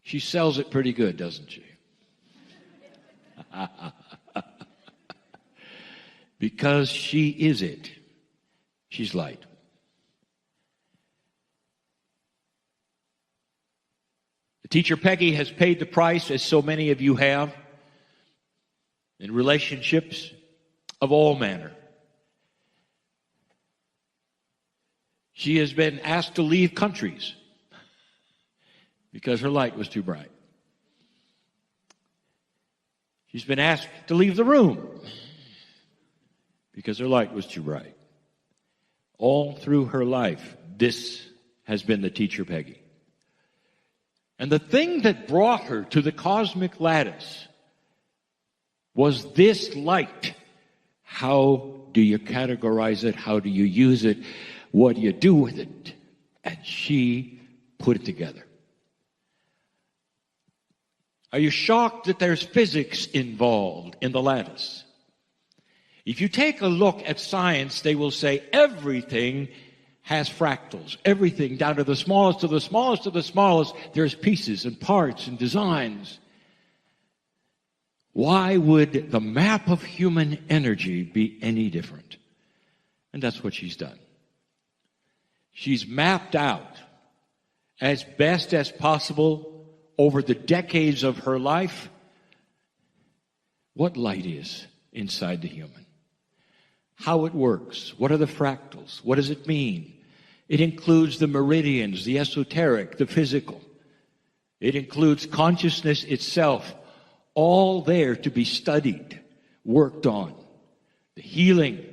She sells it pretty good, doesn't she? Because she is it. She's light. The teacher Peggy has paid the price, as so many of you have, in relationships of all manner. She has been asked to leave countries because her light was too bright. She's been asked to leave the room because her light was too bright. All through her life, this has been the teacher Peggy. And the thing that brought her to the cosmic lattice was this light. How do you categorize it? How do you use it? What do you do with it? And she put it together. Are you shocked that there's physics involved in the lattice? If you take a look at science, they will say everything has fractals. Everything, down to the smallest of the smallest of the smallest, there's pieces and parts and designs. Why would the map of human energy be any different? And that's what she's done. She's mapped out as best as possible over the decades of her life what light is inside the human. How it works. What are the fractals? What does it mean? It includes the meridians, the esoteric, the physical. It includes consciousness itself, all there to be studied, worked on. The healing,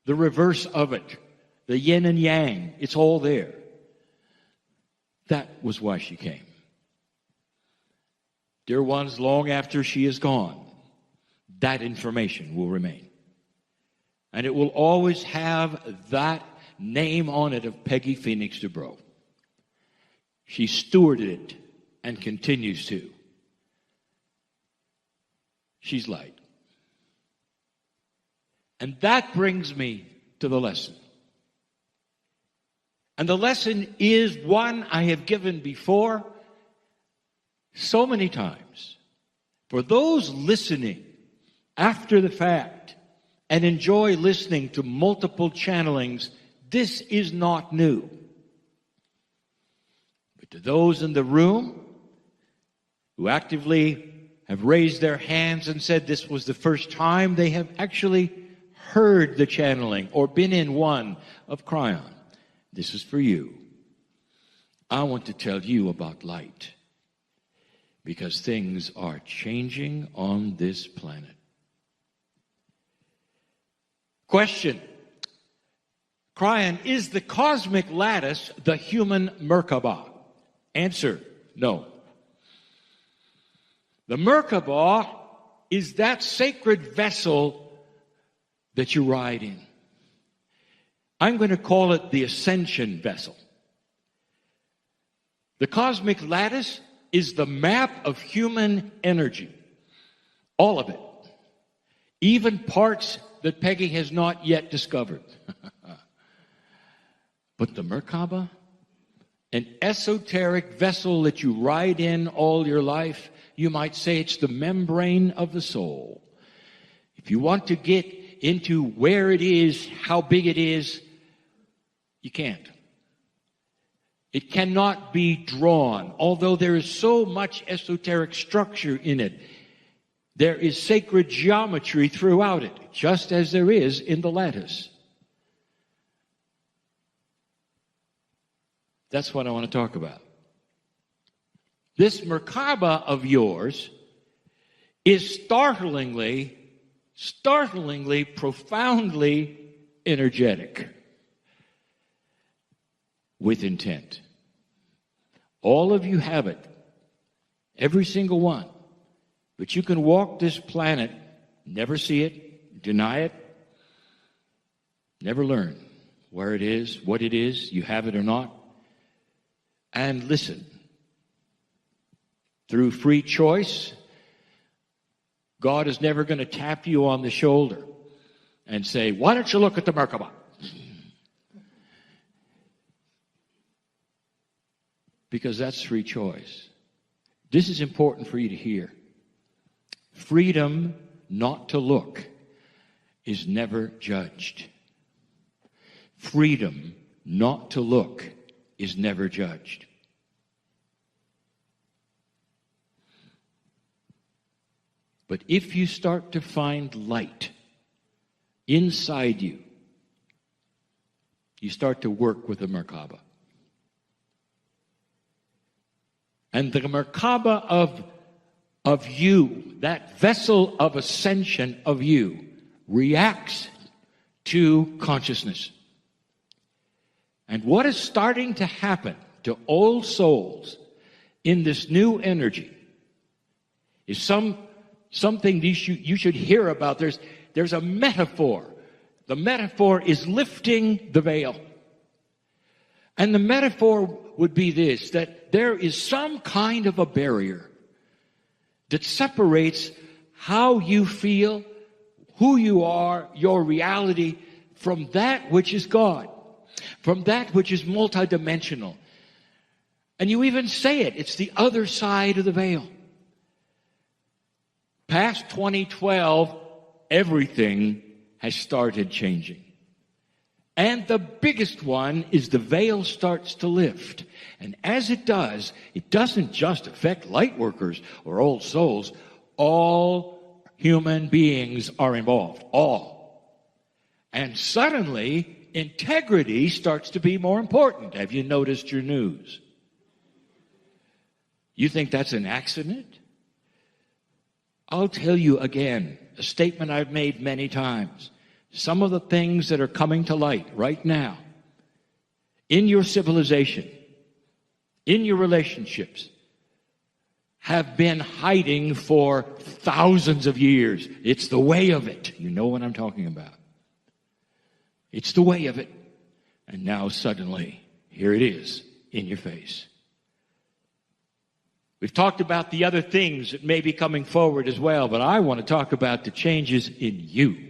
the reverse of it, the yin and yang, it's all there. That was why she came. Dear ones, long after she is gone, that information will remain. And it will always have that name on it of Peggy Phoenix Dubrow. She stewarded it and continues to. She's light. And that brings me to the lesson. And the lesson is one I have given before so many times. For those listening after the fact and enjoy listening to multiple channelings, this is not new. But to those in the room who actively have raised their hands and said this was the first time they have actually heard the channeling or been in one of Kryon, this is for you. I want to tell you about light, because things are changing on this planet. Question. Kryon, is the cosmic lattice the human Merkaba? Answer, no. The Merkaba is that sacred vessel that you ride in. I'm going to call it the ascension vessel. The cosmic lattice is the map of human energy. All of it. Even parts that Peggy has not yet discovered. But the Merkaba, an esoteric vessel that you ride in all your life, you might say it's the membrane of the soul. If you want to get into where it is, how big it is, you can't. It cannot be drawn, although there is so much esoteric structure in it. There is sacred geometry throughout it, just as there is in the lattice. That's what I want to talk about. This Merkaba of yours is startlingly, profoundly energetic with intent. All of you have it, every single one. But you can walk this planet, never see it, deny it, never learn where it is, what it is, you have it or not. And listen, through free choice, God is never going to tap you on the shoulder and say, why don't you look at the Merkaba? Because that's free choice. This is important for you to hear. Freedom not to look is never judged. Freedom not to look is never judged. But if you start to find light inside you, you start to work with the Merkaba. And the Merkaba of you, that vessel of ascension of you, reacts to consciousness. And what is starting to happen to old souls in this new energy is something you should hear about. There's a metaphor. The metaphor is lifting the veil. And the metaphor would be this, that there is some kind of a barrier that separates how you feel, who you are, your reality, from that which is God, from that which is multidimensional. And you even say it, it's the other side of the veil. Past 2012, everything has started changing. And the biggest one is the veil starts to lift. And as it does, it doesn't just affect light workers or old souls. All human beings are involved. All. And suddenly, integrity starts to be more important. Have you noticed your news? You think that's an accident? I'll tell you again, a statement I've made many times. Some of the things that are coming to light right now in your civilization, in your relationships, have been hiding for thousands of years. It's the way of it. You know what I'm talking about. It's the way of it. And now suddenly, here it is in your face. We've talked about the other things that may be coming forward as well, but I want to talk about the changes in you.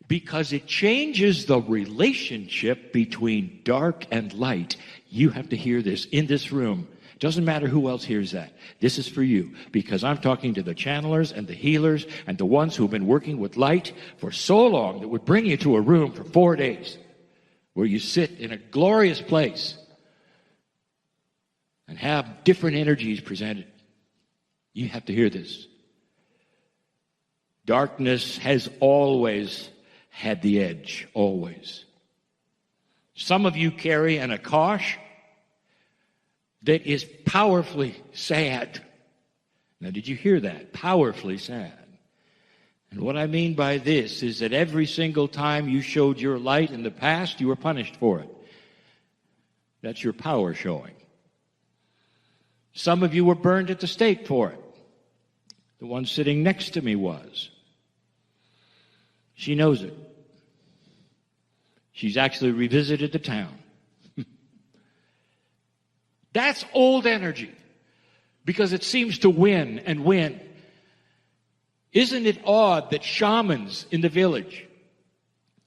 Because it changes the relationship between dark and light. You have to hear this in this room. Doesn't matter who else hears that. This is for you. Because I'm talking to the channelers and the healers and the ones who've been working with light for so long that would bring you to a room for 4 days where you sit in a glorious place and have different energies presented. You have to hear this. Darkness has always had the edge, always. Some of you carry an Akash that is powerfully sad. Now, did you hear that? Powerfully sad. And what I mean by this is that every single time you showed your light in the past, you were punished for it. That's your power showing. Some of you were burned at the stake for it. The one sitting next to me was. She knows it. She's actually revisited the town. That's old energy. because it seems to win and win. Isn't it odd that shamans in the village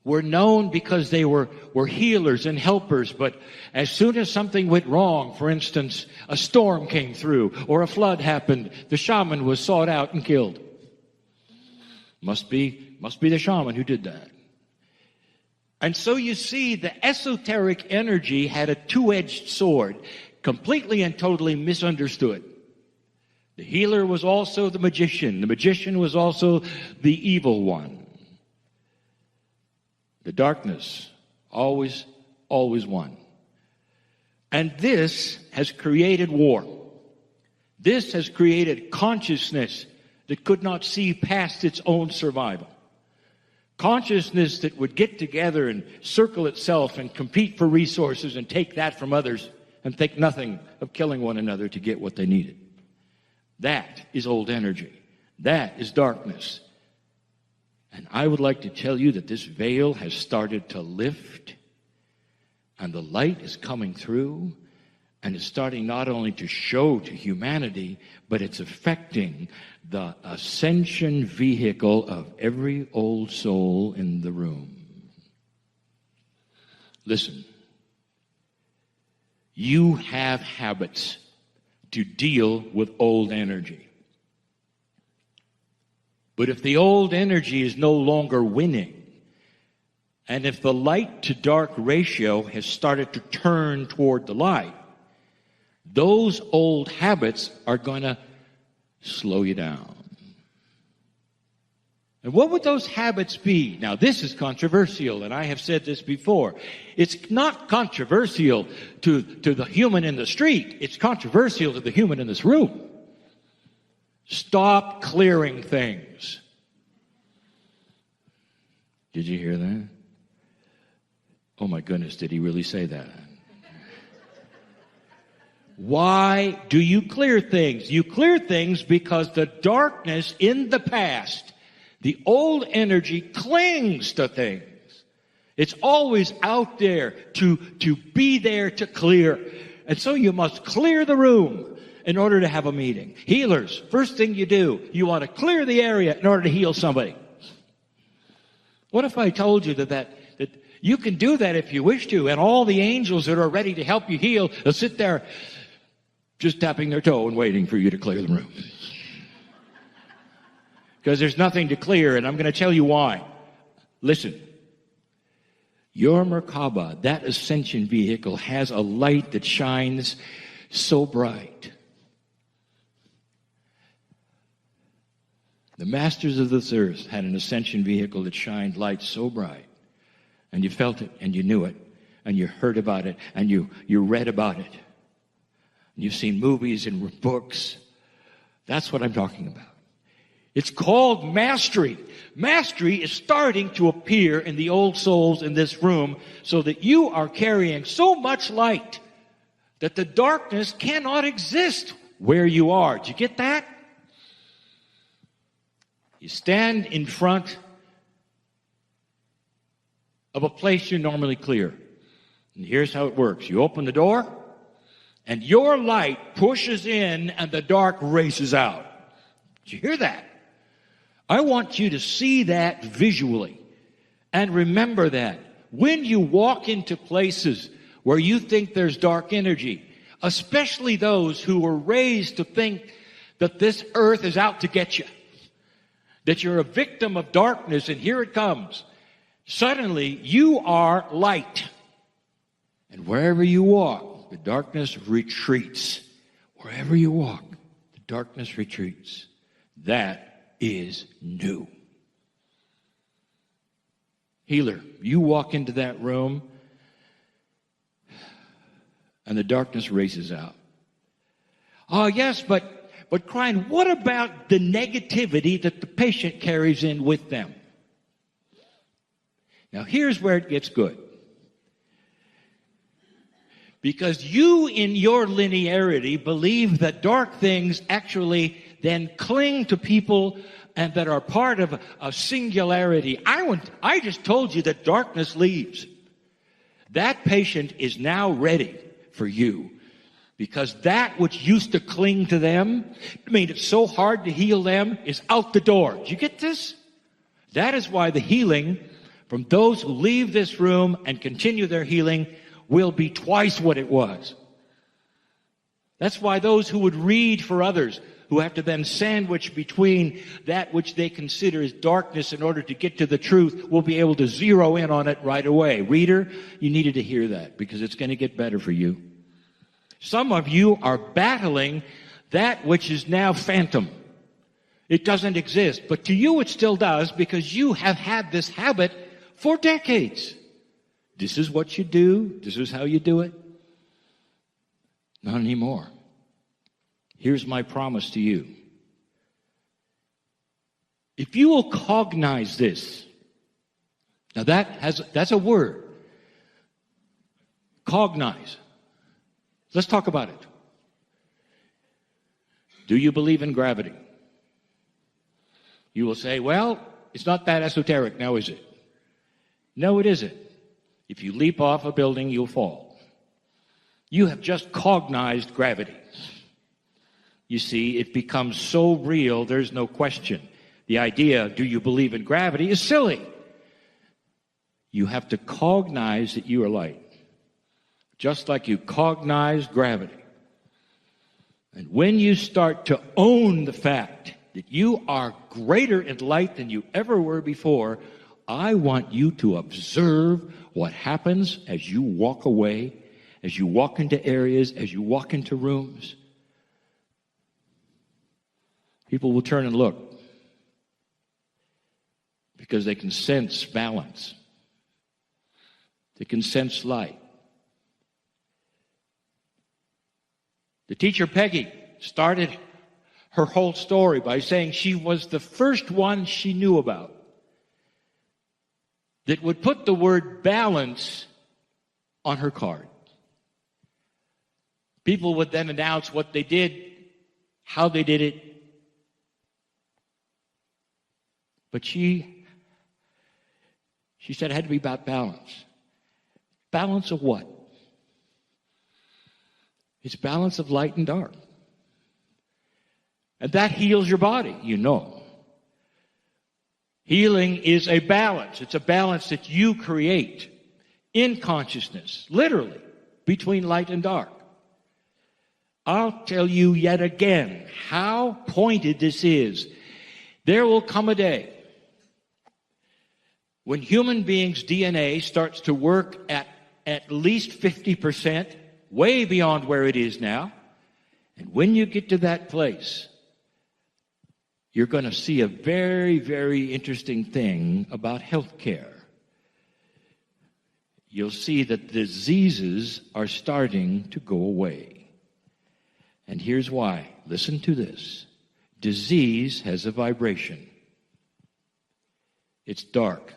were known because they were healers and helpers, but as soon as something went wrong, for instance, a storm came through or a flood happened, the shaman was sought out and killed. Must be the shaman who did that. And so you see, the esoteric energy had a two-edged sword, completely and totally misunderstood. The healer was also the magician. The magician was also the evil one. The darkness always won. And this has created war. This has created consciousness that could not see past its own survival. Consciousness that would get together and circle itself and compete for resources and take that from others and think nothing of killing one another to get what they needed. That is old energy. That is darkness. And I would like to tell you that this veil has started to lift, and the light is coming through, and it's starting not only to show to humanity, but it's affecting the ascension vehicle of every old soul in the room. Listen, you have habits to deal with old energy. But if the old energy is no longer winning, and if the light to dark ratio has started to turn toward the light, those old habits are going to slow you down. And what would those habits be? Now, this is controversial, and I have said this before. It's not controversial to the human in the street. It's controversial to the human in this room. Stop clearing things. Did you hear that? Oh my goodness, did he really say that? Why do you clear things? You clear things because the darkness in the past, the old energy, clings to things. It's always out there to be there to clear. And so you must clear the room in order to have a meeting. Healers, first thing you do, you want to clear the area in order to heal somebody. What if I told you that you can do that if you wish to, and all the angels that are ready to help you heal will sit there just tapping their toe and waiting for you to clear the room? Because there's nothing to clear, and I'm going to tell you why. Listen. Your Merkaba, that ascension vehicle, has a light that shines so bright. The masters of this earth had an ascension vehicle that shined light so bright. And you felt it, and you knew it, and you heard about it, and you read about it. You've seen movies and books. That's what I'm talking about. It's called mastery. Mastery is starting to appear in the old souls in this room so that you are carrying so much light that the darkness cannot exist where you are. Did you get that? You stand in front of a place you normally clear. And here's how it works. You open the door, and your light pushes in, and the dark races out. Did you hear that? I want you to see that visually. And remember that. When you walk into places where you think there's dark energy, especially those who were raised to think that this earth is out to get you, that you're a victim of darkness, and here it comes. Suddenly, you are light. And wherever you walk, the darkness retreats. Wherever you walk, the darkness retreats. That is new. Healer, you walk into that room, and the darkness races out. Oh, yes, but Kryon, what about the negativity that the patient carries in with them? Now, here's where it gets good. Because you, in your linearity, believe that dark things actually then cling to people and that are part of a singularity. I just told you that darkness leaves. That patient is now ready for you Because that which used to cling to them, made it so hard to heal them, is out the door. Do you get this? That is why the healing from those who leave this room and continue their healing will be twice what it was. That's why those who would read for others, who have to then sandwich between that which they consider as darkness in order to get to the truth, will be able to zero in on it right away. Reader, you needed to hear that because it's going to get better for you. Some of you are battling that which is now phantom. It doesn't exist, but to you it still does because you have had this habit for decades. This is what you do. This is how you do it. Not anymore. Here's my promise to you. If you will cognize this, now that's a word. Cognize. Let's talk about it. Do you believe in gravity? You will say, well, it's not that esoteric now, is it? No, it isn't. If you leap off a building, you'll fall. You have just cognized gravity. You see, it becomes so real, there's no question. The idea, do you believe in gravity, is silly. You have to cognize that you are light. Just like you cognize gravity. And when you start to own the fact that you are greater in light than you ever were before, I want you to observe what happens as you walk away, as you walk into areas, as you walk into rooms. People will turn and look because they can sense balance. They can sense light. The teacher, Peggy, started her whole story by saying she was the first one she knew about that would put the word balance on her card. People would then announce what they did, how they did it. But she said it had to be about balance. Balance of what? It's balance of light and dark. And that heals your body, you know. Healing is a balance. It's a balance that you create in consciousness, literally, between light and dark. I'll tell you yet again how pointed this is. There will come a day when human beings' DNA starts to work at least 50%, way beyond where it is now. And when you get to that place, you're going to see a very, very interesting thing about healthcare. You'll see that diseases are starting to go away. And here's why. Listen to this. Disease has a vibration. It's dark.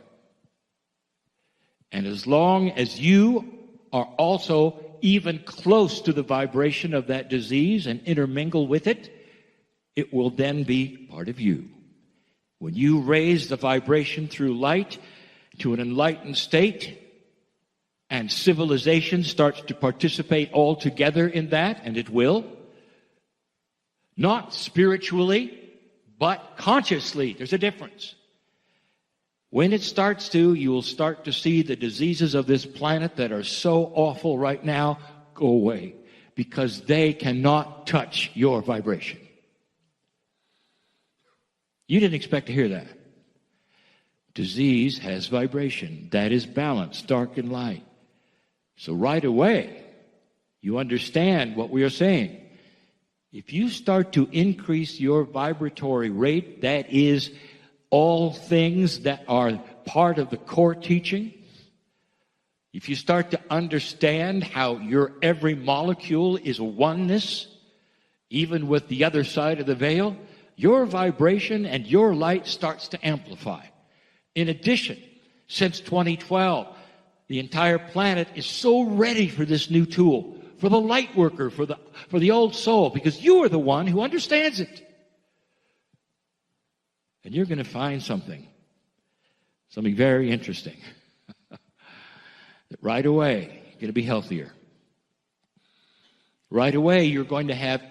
And as long as you are also even close to the vibration of that disease and intermingle with it, it will then be part of you. When you raise the vibration through light to an enlightened state, and civilization starts to participate all together in that, and it will, not spiritually, but consciously. There's a difference. When it starts to, you will start to see the diseases of this planet that are so awful right now go away because they cannot touch your vibration. You didn't expect to hear that. Disease has vibration. That is balance, dark and light. So right away, you understand what we are saying. If you start to increase your vibratory rate, that is all things that are part of the core teaching, if you start to understand how your every molecule is a oneness, even with the other side of the veil, your vibration and your light starts to amplify. In addition, since 2012, the entire planet is so ready for this new tool, for the light worker, for the old soul, because you are the one who understands it. And you're going to find something very interesting. That right away, you're going to be healthier. right away you're going to have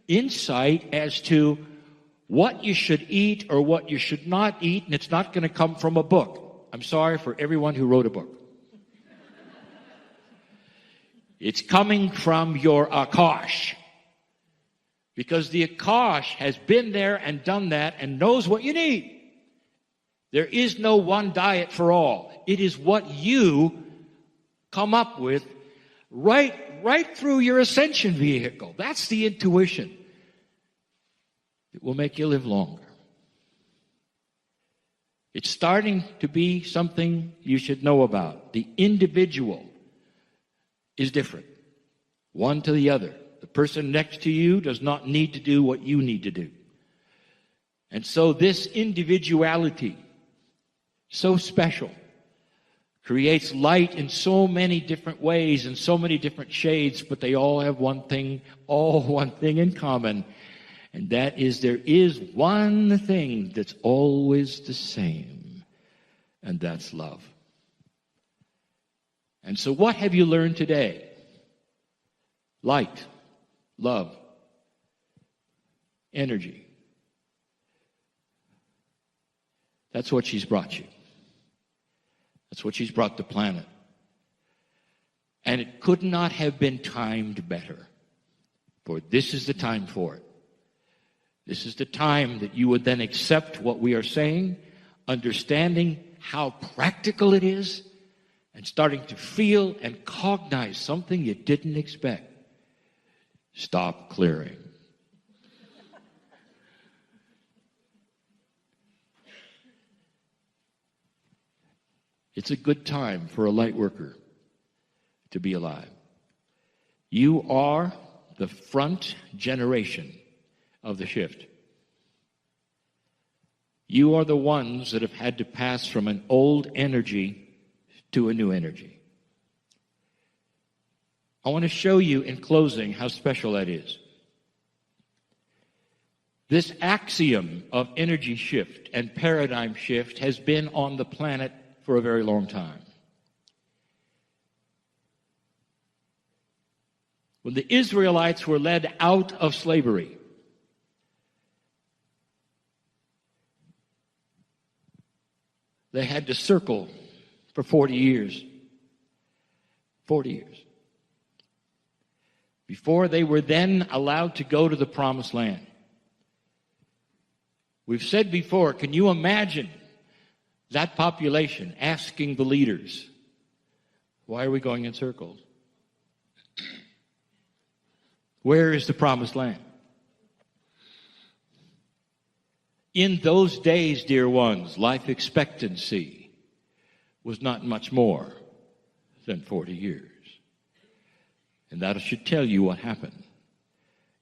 insight as to what you should eat or what you should not eat, and it's not going to come from a book. I'm sorry for everyone who wrote a book. It's coming from your Akash. Because the Akash has been there and done that and knows what you need. There is no one diet for all. It is what you come up with right through your ascension vehicle. That's the intuition. It will make you live longer. It's starting to be something you should know about. The individual is different, one to the other. The person next to you does not need to do what you need to do. And so this individuality, so special, creates light in so many different ways and so many different shades, but they all have one thing in common. And that is, there is one thing that's always the same, and that's love. And so what have you learned today? Light, love, energy. That's what she's brought you. That's what she's brought the planet. And it could not have been timed better, for this is the time for it. This is the time that you would then accept what we are saying, understanding how practical it is, and starting to feel and cognize something you didn't expect. Stop clearing. It's a good time for a light worker to be alive. You are the front generation of the shift. You are the ones that have had to pass from an old energy to a new energy. I want to show you in closing how special that is. This axiom of energy shift and paradigm shift has been on the planet for a very long time. When the Israelites were led out of slavery, they had to circle for 40 years. 40 years. Before they were then allowed to go to the promised land. We've said before, can you imagine that population asking the leaders, why are we going in circles? Where is the promised land? In those days, dear ones, life expectancy was not much more than 40 years. And that should tell you what happened.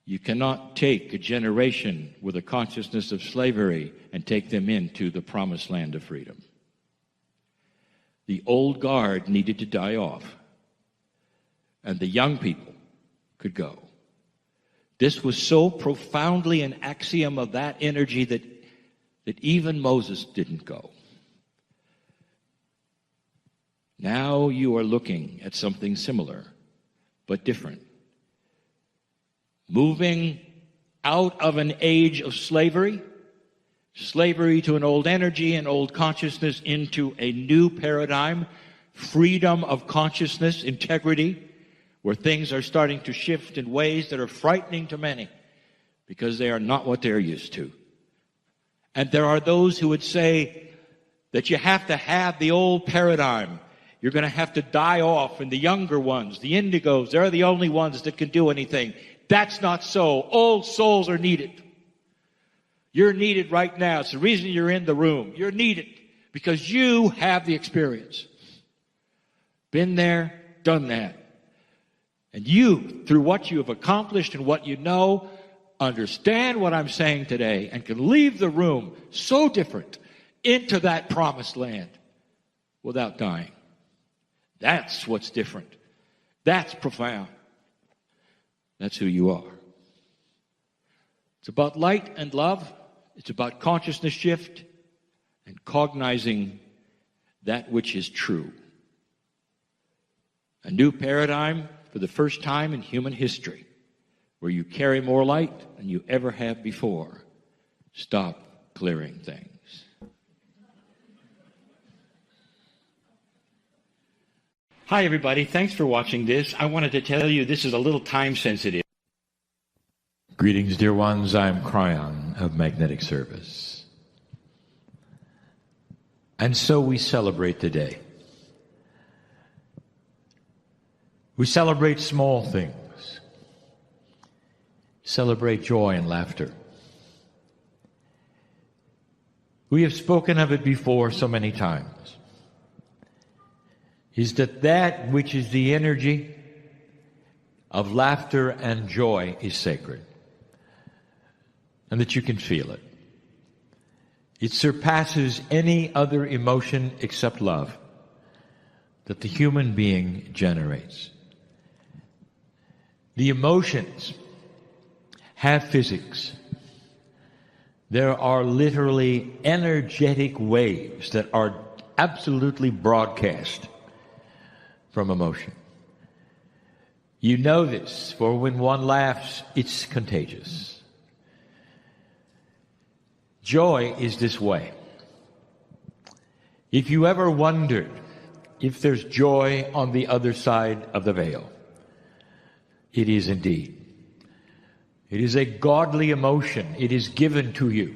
You cannot take a generation with a consciousness of slavery and take them into the promised land of freedom. The old guard needed to die off, and the young people could go. This was so profoundly an axiom of that energy that even Moses didn't go. Now you are looking at something similar, but different. Moving out of an age of slavery to an old energy and old consciousness, into a new paradigm, freedom of consciousness, integrity, where things are starting to shift in ways that are frightening to many because they are not what they're used to. And there are those who would say that you have to have the old paradigm. You're going to have to die off, and the younger ones, the indigos, they're the only ones that can do anything. That's not so. Old souls are needed. You're needed right now. It's the reason you're in the room. You're needed because you have the experience. Been there, done that. And you, through what you have accomplished and what you know, understand what I'm saying today and can leave the room so different into that promised land without dying. That's what's different. That's profound. That's who you are. It's about light and love. It's about consciousness shift and cognizing that which is true. A new paradigm for the first time in human history, where you carry more light than you ever have before. Stop clearing things. Hi, everybody. Thanks for watching this. I wanted to tell you this is a little time sensitive. Greetings, dear ones. I'm Kryon of Magnetic Service. And so we celebrate today. We celebrate small things. Celebrate joy and laughter. We have spoken of it before so many times. Is that which is the energy of laughter and joy is sacred, and that you can feel it. It surpasses any other emotion except love that the human being generates. The emotions have physics. There are literally energetic waves that are absolutely broadcast from emotion. You know this, for when one laughs, it's contagious. Joy is this way. If you ever wondered if there's joy on the other side of the veil, it is indeed. It is a godly emotion. It is given to you.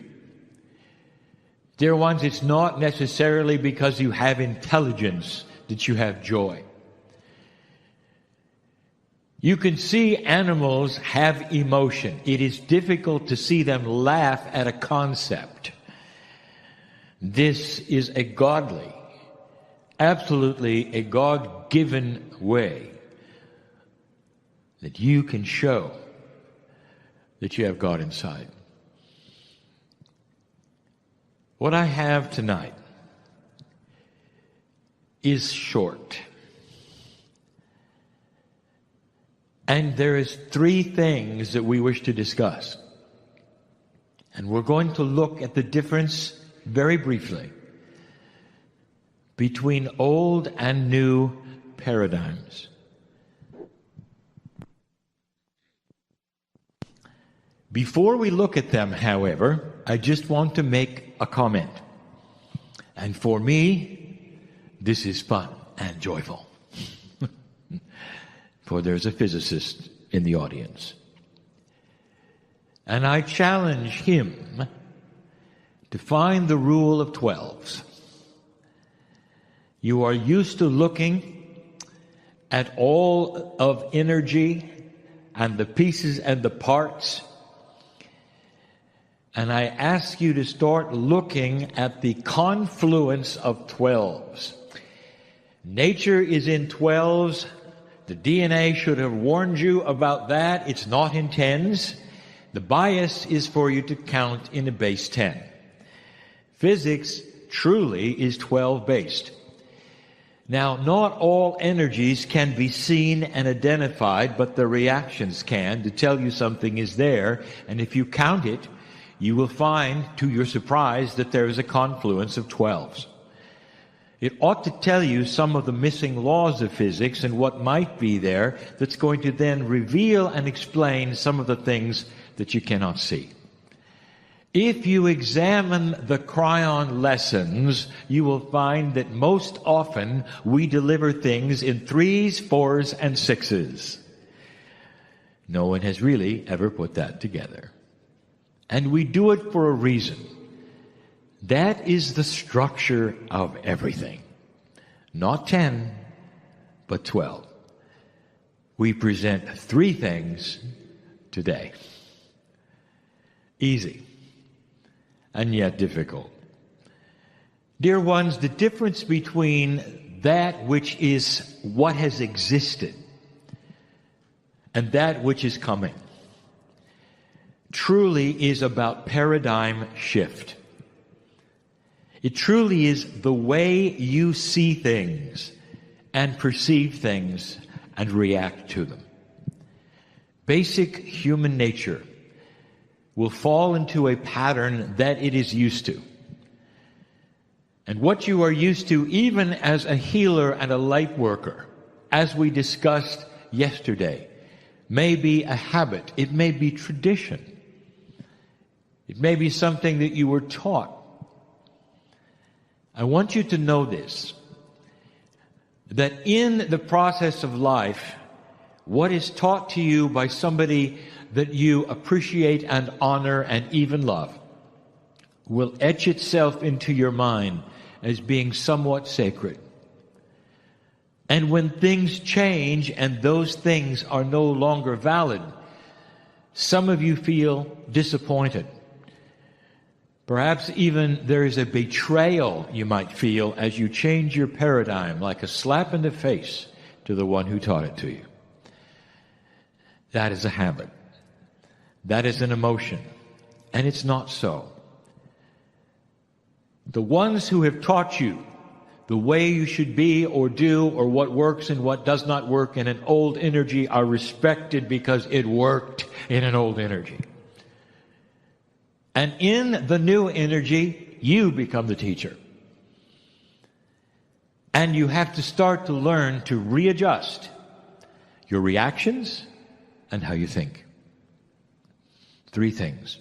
Dear ones, it's not necessarily because you have intelligence that you have joy. You can see animals have emotion. It is difficult to see them laugh at a concept. This is a godly, absolutely a God-given way that you can show that you have God inside. What I have tonight is short. And there is three things that we wish to discuss. And we're going to look at the difference very briefly between old and new paradigms. Before we look at them, however, I just want to make a comment. And for me, this is fun and joyful. For there's a physicist in the audience. And I challenge him to find the rule of 12s. You are used to looking at all of energy and the pieces and the parts. And I ask you to start looking at the confluence of 12s. Nature is in 12s. The DNA should have warned you about that. It's not in 10s. The bias is for you to count in a base 10. Physics truly is 12 based. Now, not all energies can be seen and identified, but the reactions can to tell you something is there. And if you count it, you will find, to your surprise, that there is a confluence of 12s. It ought to tell you some of the missing laws of physics and what might be there that's going to then reveal and explain some of the things that you cannot see. If you examine the Kryon lessons, you will find that most often we deliver things in 3s, 4s, and 6s. No one has really ever put that together. And we do it for a reason. That is the structure of everything. Not 10, but 12. We present 3 things today. Easy, and yet difficult. Dear ones, the difference between that which is what has existed and that which is coming truly is about paradigm shift. It truly is the way you see things and perceive things and react to them. Basic human nature will fall into a pattern that it is used to. And what you are used to, even as a healer and a light worker, as we discussed yesterday, may be a habit. It may be tradition. It may be something that you were taught. I want you to know this, that in the process of life, what is taught to you by somebody that you appreciate and honor and even love will etch itself into your mind as being somewhat sacred. And when things change and those things are no longer valid, some of you feel disappointed. Perhaps even there is a betrayal you might feel as you change your paradigm, like a slap in the face to the one who taught it to you. That is a habit. That is an emotion. And it's not so. The ones who have taught you the way you should be or do or what works and what does not work in an old energy are respected because it worked in an old energy. And in the new energy, you become the teacher. And you have to start to learn to readjust your reactions and how you think. 3 things.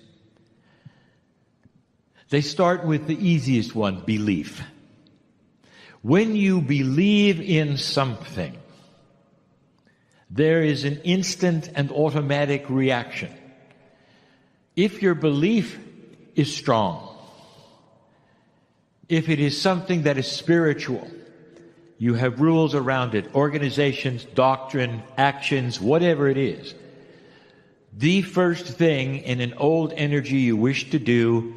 They start with the easiest one, belief. When you believe in something, there is an instant and automatic reaction. If your belief is strong, if it is something that is spiritual, you have rules around it, organizations, doctrine, actions, whatever it is. The first thing in an old energy you wish to do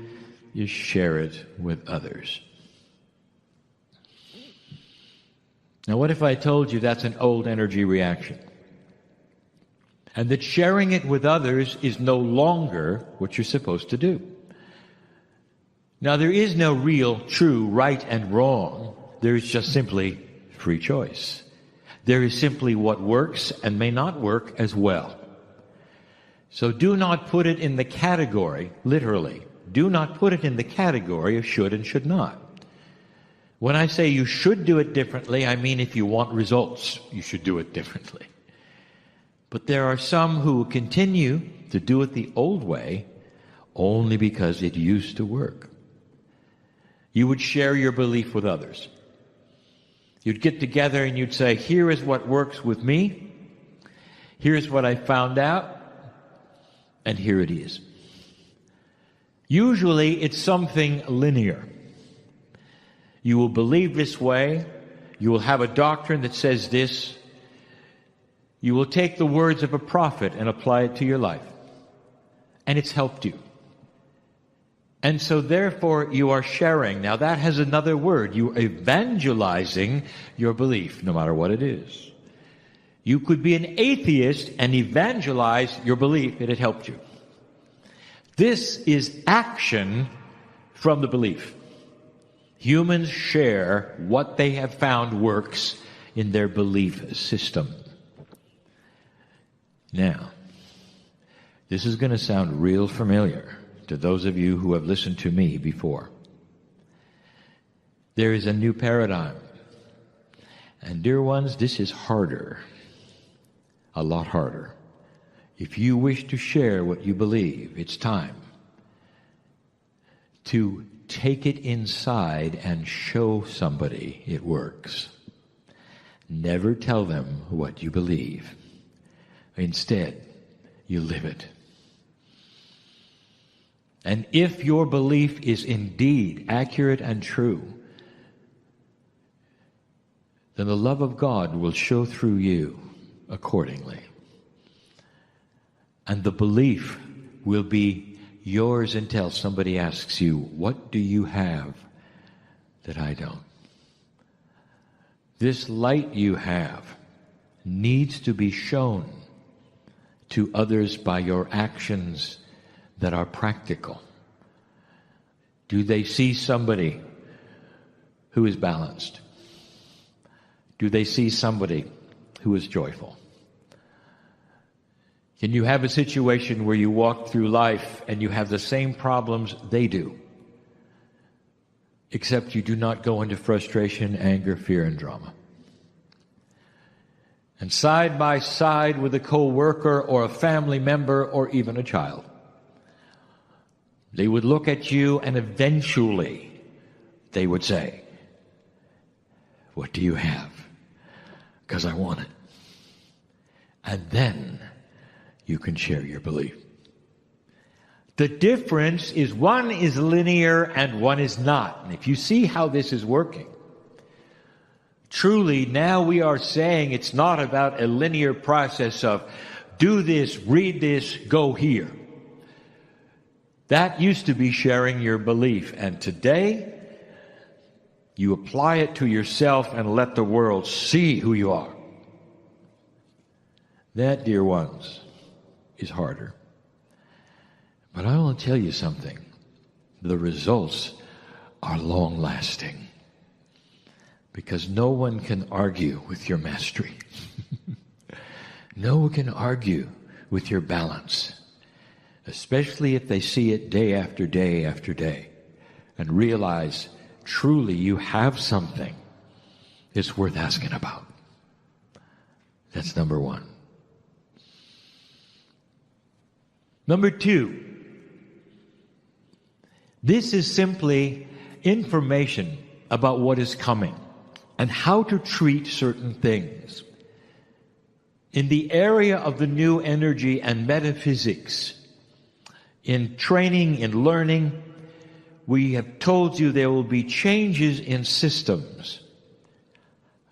is share it with others. Now, what if I told you that's an old energy reaction? And that sharing it with others is no longer what you're supposed to do. Now, there is no real, true, right and wrong. There is just simply free choice. There is simply what works and may not work as well. So do not put it in the category, literally, do not put it in the category of should and should not. When I say you should do it differently, I mean if you want results, you should do it differently. But there are some who continue to do it the old way only because it used to work. You would share your belief with others. You'd get together and you'd say, here is what works with me, here's what I found out, and here it is. Usually it's something linear. You will believe this way. You will have a doctrine that says this. You will take the words of a prophet and apply it to your life. And it's helped you. And so therefore you are sharing. Now that has another word. You are evangelizing your belief, no matter what it is. You could be an atheist and evangelize your belief that it helped you. This is action from the belief. Humans share what they have found works in their belief system. Now, this is going to sound real familiar to those of you who have listened to me before. There is a new paradigm. And dear ones, this is harder. A lot harder. If you wish to share what you believe, it's time to take it inside and show somebody it works. Never tell them what you believe. Instead, you live it. And if your belief is indeed accurate and true, then the love of God will show through you accordingly. And the belief will be yours until somebody asks you, what do you have that I don't? This light you have needs to be shown to others by your actions that are practical. Do they see somebody who is balanced? Do they see somebody who is joyful? Can you have a situation where you walk through life and you have the same problems they do, except you do not go into frustration, anger, fear, and drama? and side by side with a co-worker or a family member or even a child. They would look at you and eventually they would say, "What do you have? Because I want it." And then you can share your belief. The difference is one is linear and one is not. And if you see how this is working, truly now we are saying it's not about a linear process of do this, read this, go here. That used to be sharing your belief. And today, you apply it to yourself and let the world see who you are. That, dear ones, is harder. But I want to tell you something. The results are long-lasting. Because no one can argue with your mastery. No one can argue with your balance. Especially if they see it day after day after day. And realize truly you have something it's worth asking about. That's number one. Number two, this is simply information about what is coming and how to treat certain things. In the area of the new energy and metaphysics, in training, in learning, we have told you there will be changes in systems.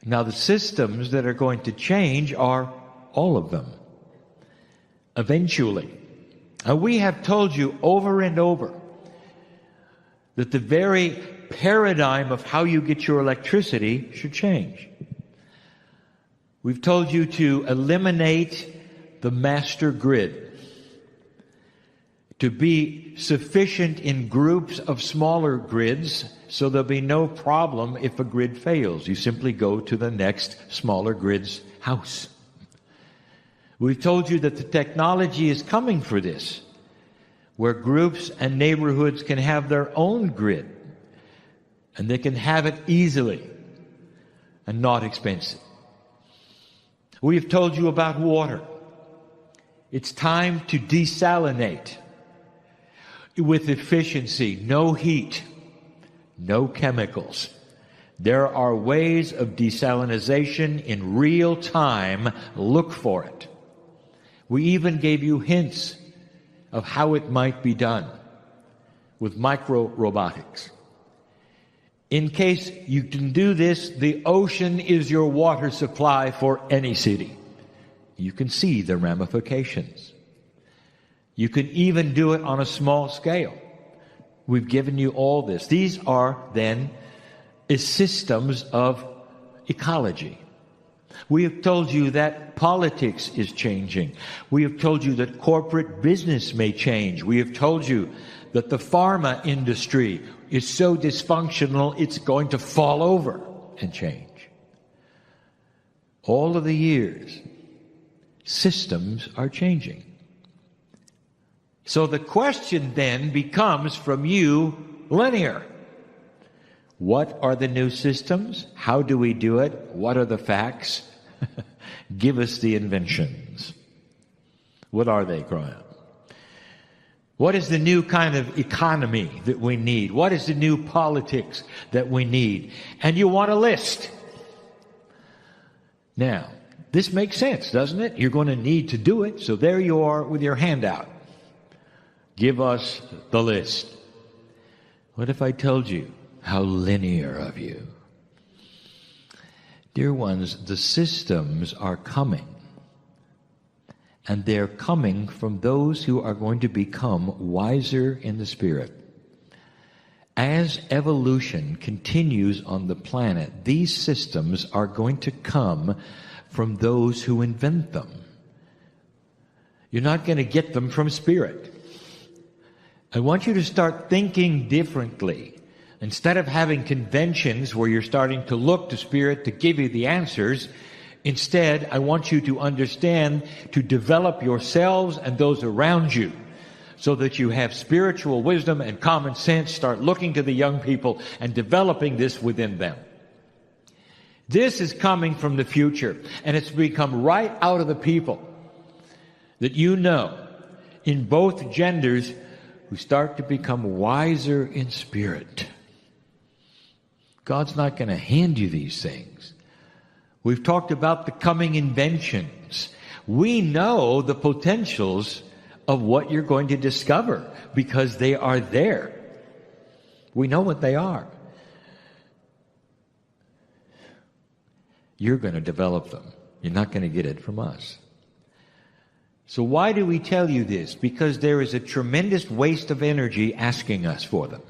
Now, the systems that are going to change are all of them, eventually. And we have told you over and over that the very paradigm of how you get your electricity should change. We've told you to eliminate the master grid, to be sufficient in groups of smaller grids so there'll be no problem if a grid fails. You simply go to the next smaller grid's house. We've told you that the technology is coming for this, where groups and neighborhoods can have their own grid, and they can have it easily and not expensive. We've told you about water. It's time to desalinate with efficiency, no heat, no chemicals. There are ways of desalination in real time. Look for it. We even gave you hints of how it might be done with micro-robotics. In case you can do this, the ocean is your water supply for any city. You can see the ramifications. You can even do it on a small scale. We've given you all this. These are then systems of ecology. We have told you that politics is changing. We have told you that corporate business may change. We have told you that the pharma industry is so dysfunctional it's going to fall over and change. All of the years, systems are changing. So the question then becomes from you, linear. What are the new systems? How do we do it? What are the facts? Give us the inventions. What are they, Kryon? What is the new kind of economy that we need? What is the new politics that we need? And you want a list. Now, this makes sense, doesn't it? You're going to need to do it, so there you are with your hand out. Give us the list. What if I told you how linear of you? Dear ones, the systems are coming. And they're coming from those who are going to become wiser in the Spirit. As evolution continues on the planet, these systems are going to come from those who invent them. You're not going to get them from Spirit. I want you to start thinking differently. Instead of having conventions where you're starting to look to Spirit to give you the answers, instead, I want you to understand, to develop yourselves and those around you so that you have spiritual wisdom and common sense. Start looking to the young people and developing this within them. This is coming from the future, and it's become right out of the people that you know in both genders who start to become wiser in spirit. God's not going to hand you these things. We've talked about the coming inventions. We know the potentials of what you're going to discover because they are there. We know what they are. You're going to develop them. You're not going to get it from us. So why do we tell you this? Because there is a tremendous waste of energy asking us for them.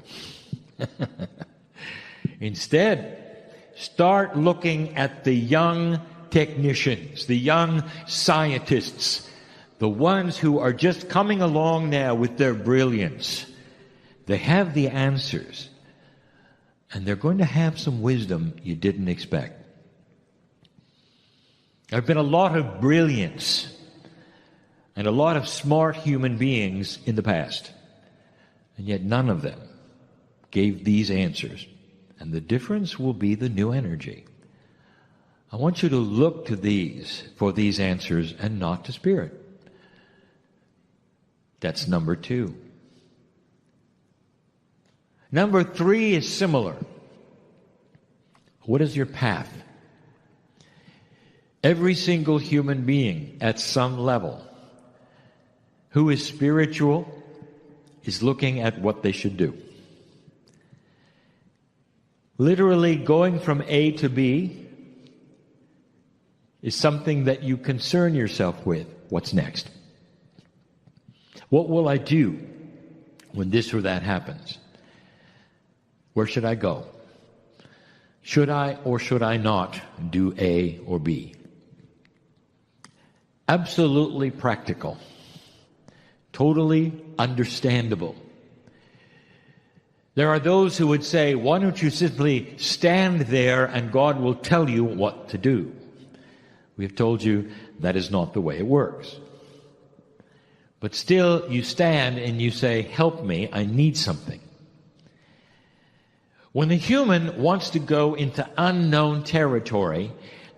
Instead, start looking at the young technicians, the young scientists, the ones who are just coming along now with their brilliance. They have the answers, and they're going to have some wisdom you didn't expect. There have been a lot of brilliance and a lot of smart human beings in the past, and yet none of them gave these answers. And the difference will be the new energy. I want you to look to these for these answers and not to spirit. That's number 2. Number 3 is similar. What is your path? Every single human being at some level who is spiritual is looking at what they should do. Literally going from A to B is something that you concern yourself with. What's next? What will I do when this or that happens? Where should I go? Should I or should I not do A or B? Absolutely practical. Totally understandable. There are those who would say, why don't you simply stand there and God will tell you what to do? We have told you that is not the way it works. But still, you stand and you say, help me, I need something. When the human wants to go into unknown territory,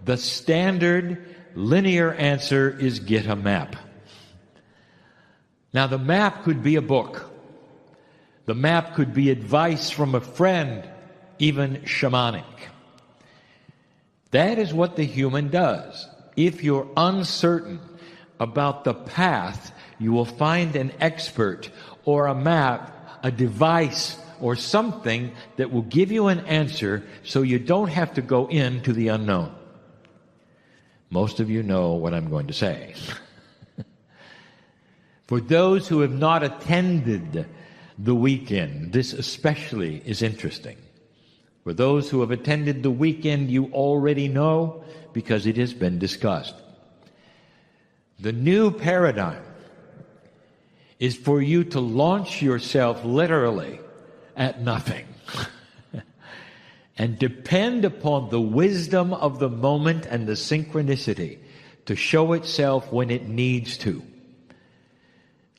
the standard linear answer is get a map. Now, the map could be a book. The map could be advice from a friend, even shamanic. That is what the human does. If you're uncertain about the path, you will find an expert or a map, a device, or something that will give you an answer so you don't have to go into the unknown. Most of you know what I'm going to say. For those who have not attended the weekend, this especially is interesting. For those who have attended the weekend, you already know because it has been discussed. The new paradigm is for you to launch yourself literally at nothing and depend upon the wisdom of the moment and the synchronicity to show itself when it needs to.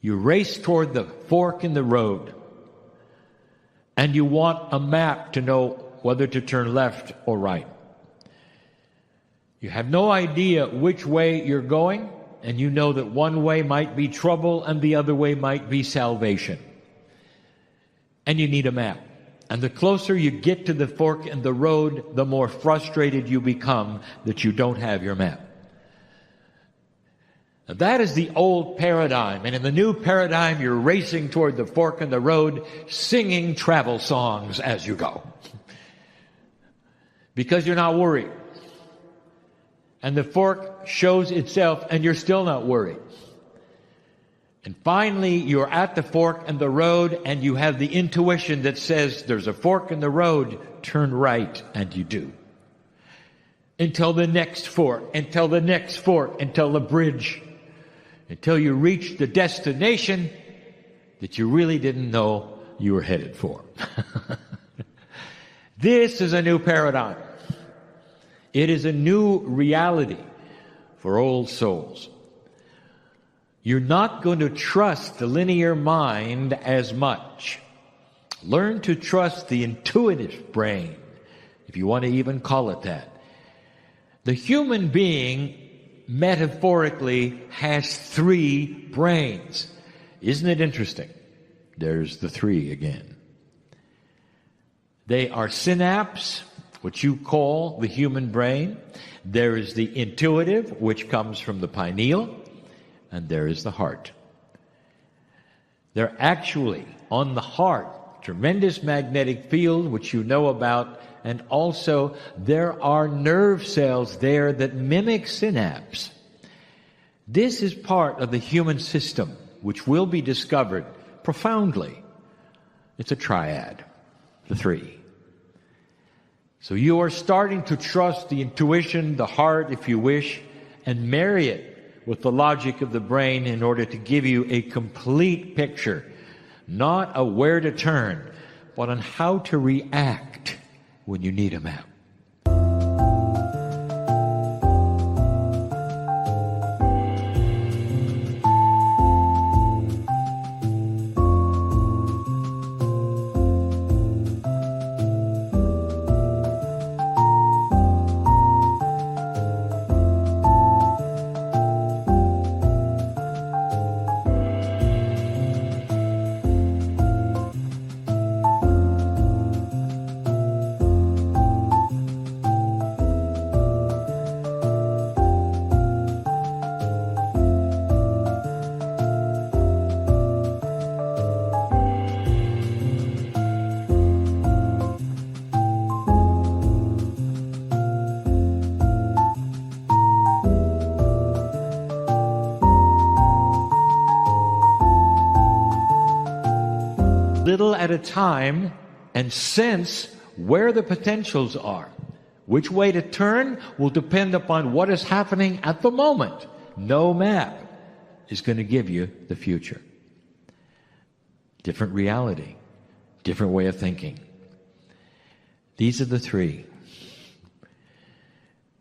You race toward the fork in the road and you want a map to know whether to turn left or right. You have no idea which way you're going, and you know that one way might be trouble and the other way might be salvation. And you need a map. And the closer you get to the fork in the road, the more frustrated you become that you don't have your map. Now, that is the old paradigm. And in the new paradigm, you're racing toward the fork in the road, singing travel songs as you go. Because you're not worried. And the fork shows itself and you're still not worried. And finally, you're at the fork in the road and you have the intuition that says there's a fork in the road, turn right, and you do. Until the next fork, until the next fork, until the bridge, until you reach the destination that you really didn't know you were headed for. This is a new paradigm. It is a new reality for old souls. You're not going to trust the linear mind as much. Learn to trust the intuitive brain, if you want to even call it that. The human being, metaphorically, has 3 brains. Isn't it interesting? There's the 3 again. They are synapse, which you call the human brain. There is the intuitive, which comes from the pineal. And there is the heart. They're actually on the heart, tremendous magnetic field, which you know about, and also there are nerve cells there that mimic synapse. This is part of the human system, which will be discovered profoundly. It's a triad, the 3. So you are starting to trust the intuition, the heart, if you wish, and marry it with the logic of the brain in order to give you a complete picture, not a where to turn, but on how to react when you need a map. Little at a time, and sense where the potentials are. Which way to turn will depend upon what is happening at the moment. No map is going to give you the future. Different reality, different way of thinking. These are the 3.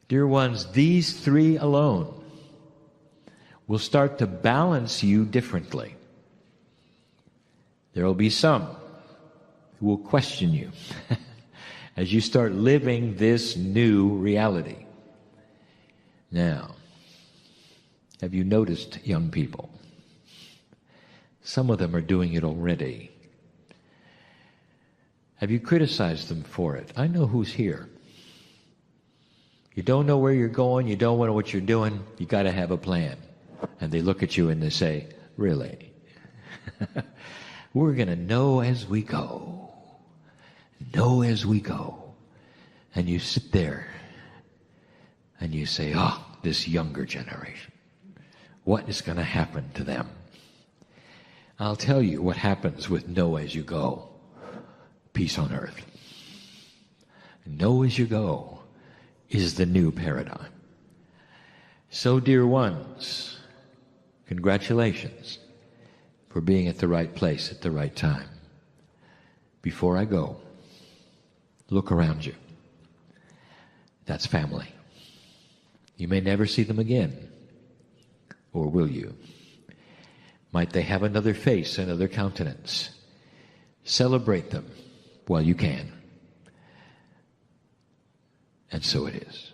Dear ones, these 3 alone will start to balance you differently. There will be some who will question you as you start living this new reality. Now, have you noticed young people? Some of them are doing it already. Have you criticized them for it? I know who's here. You don't know where you're going, you don't know what you're doing, you got to have a plan. And they look at you and they say, really? We're going to know as we go. Know as we go. And you sit there and you say, oh, this younger generation. What is going to happen to them? I'll tell you what happens with know as you go. Peace on earth. Know as you go is the new paradigm. So, dear ones, congratulations for being at the right place at the right time. Before I go, look around you. That's family. You may never see them again. Or will you? Might they have another face, another countenance? Celebrate them while you can. And so it is.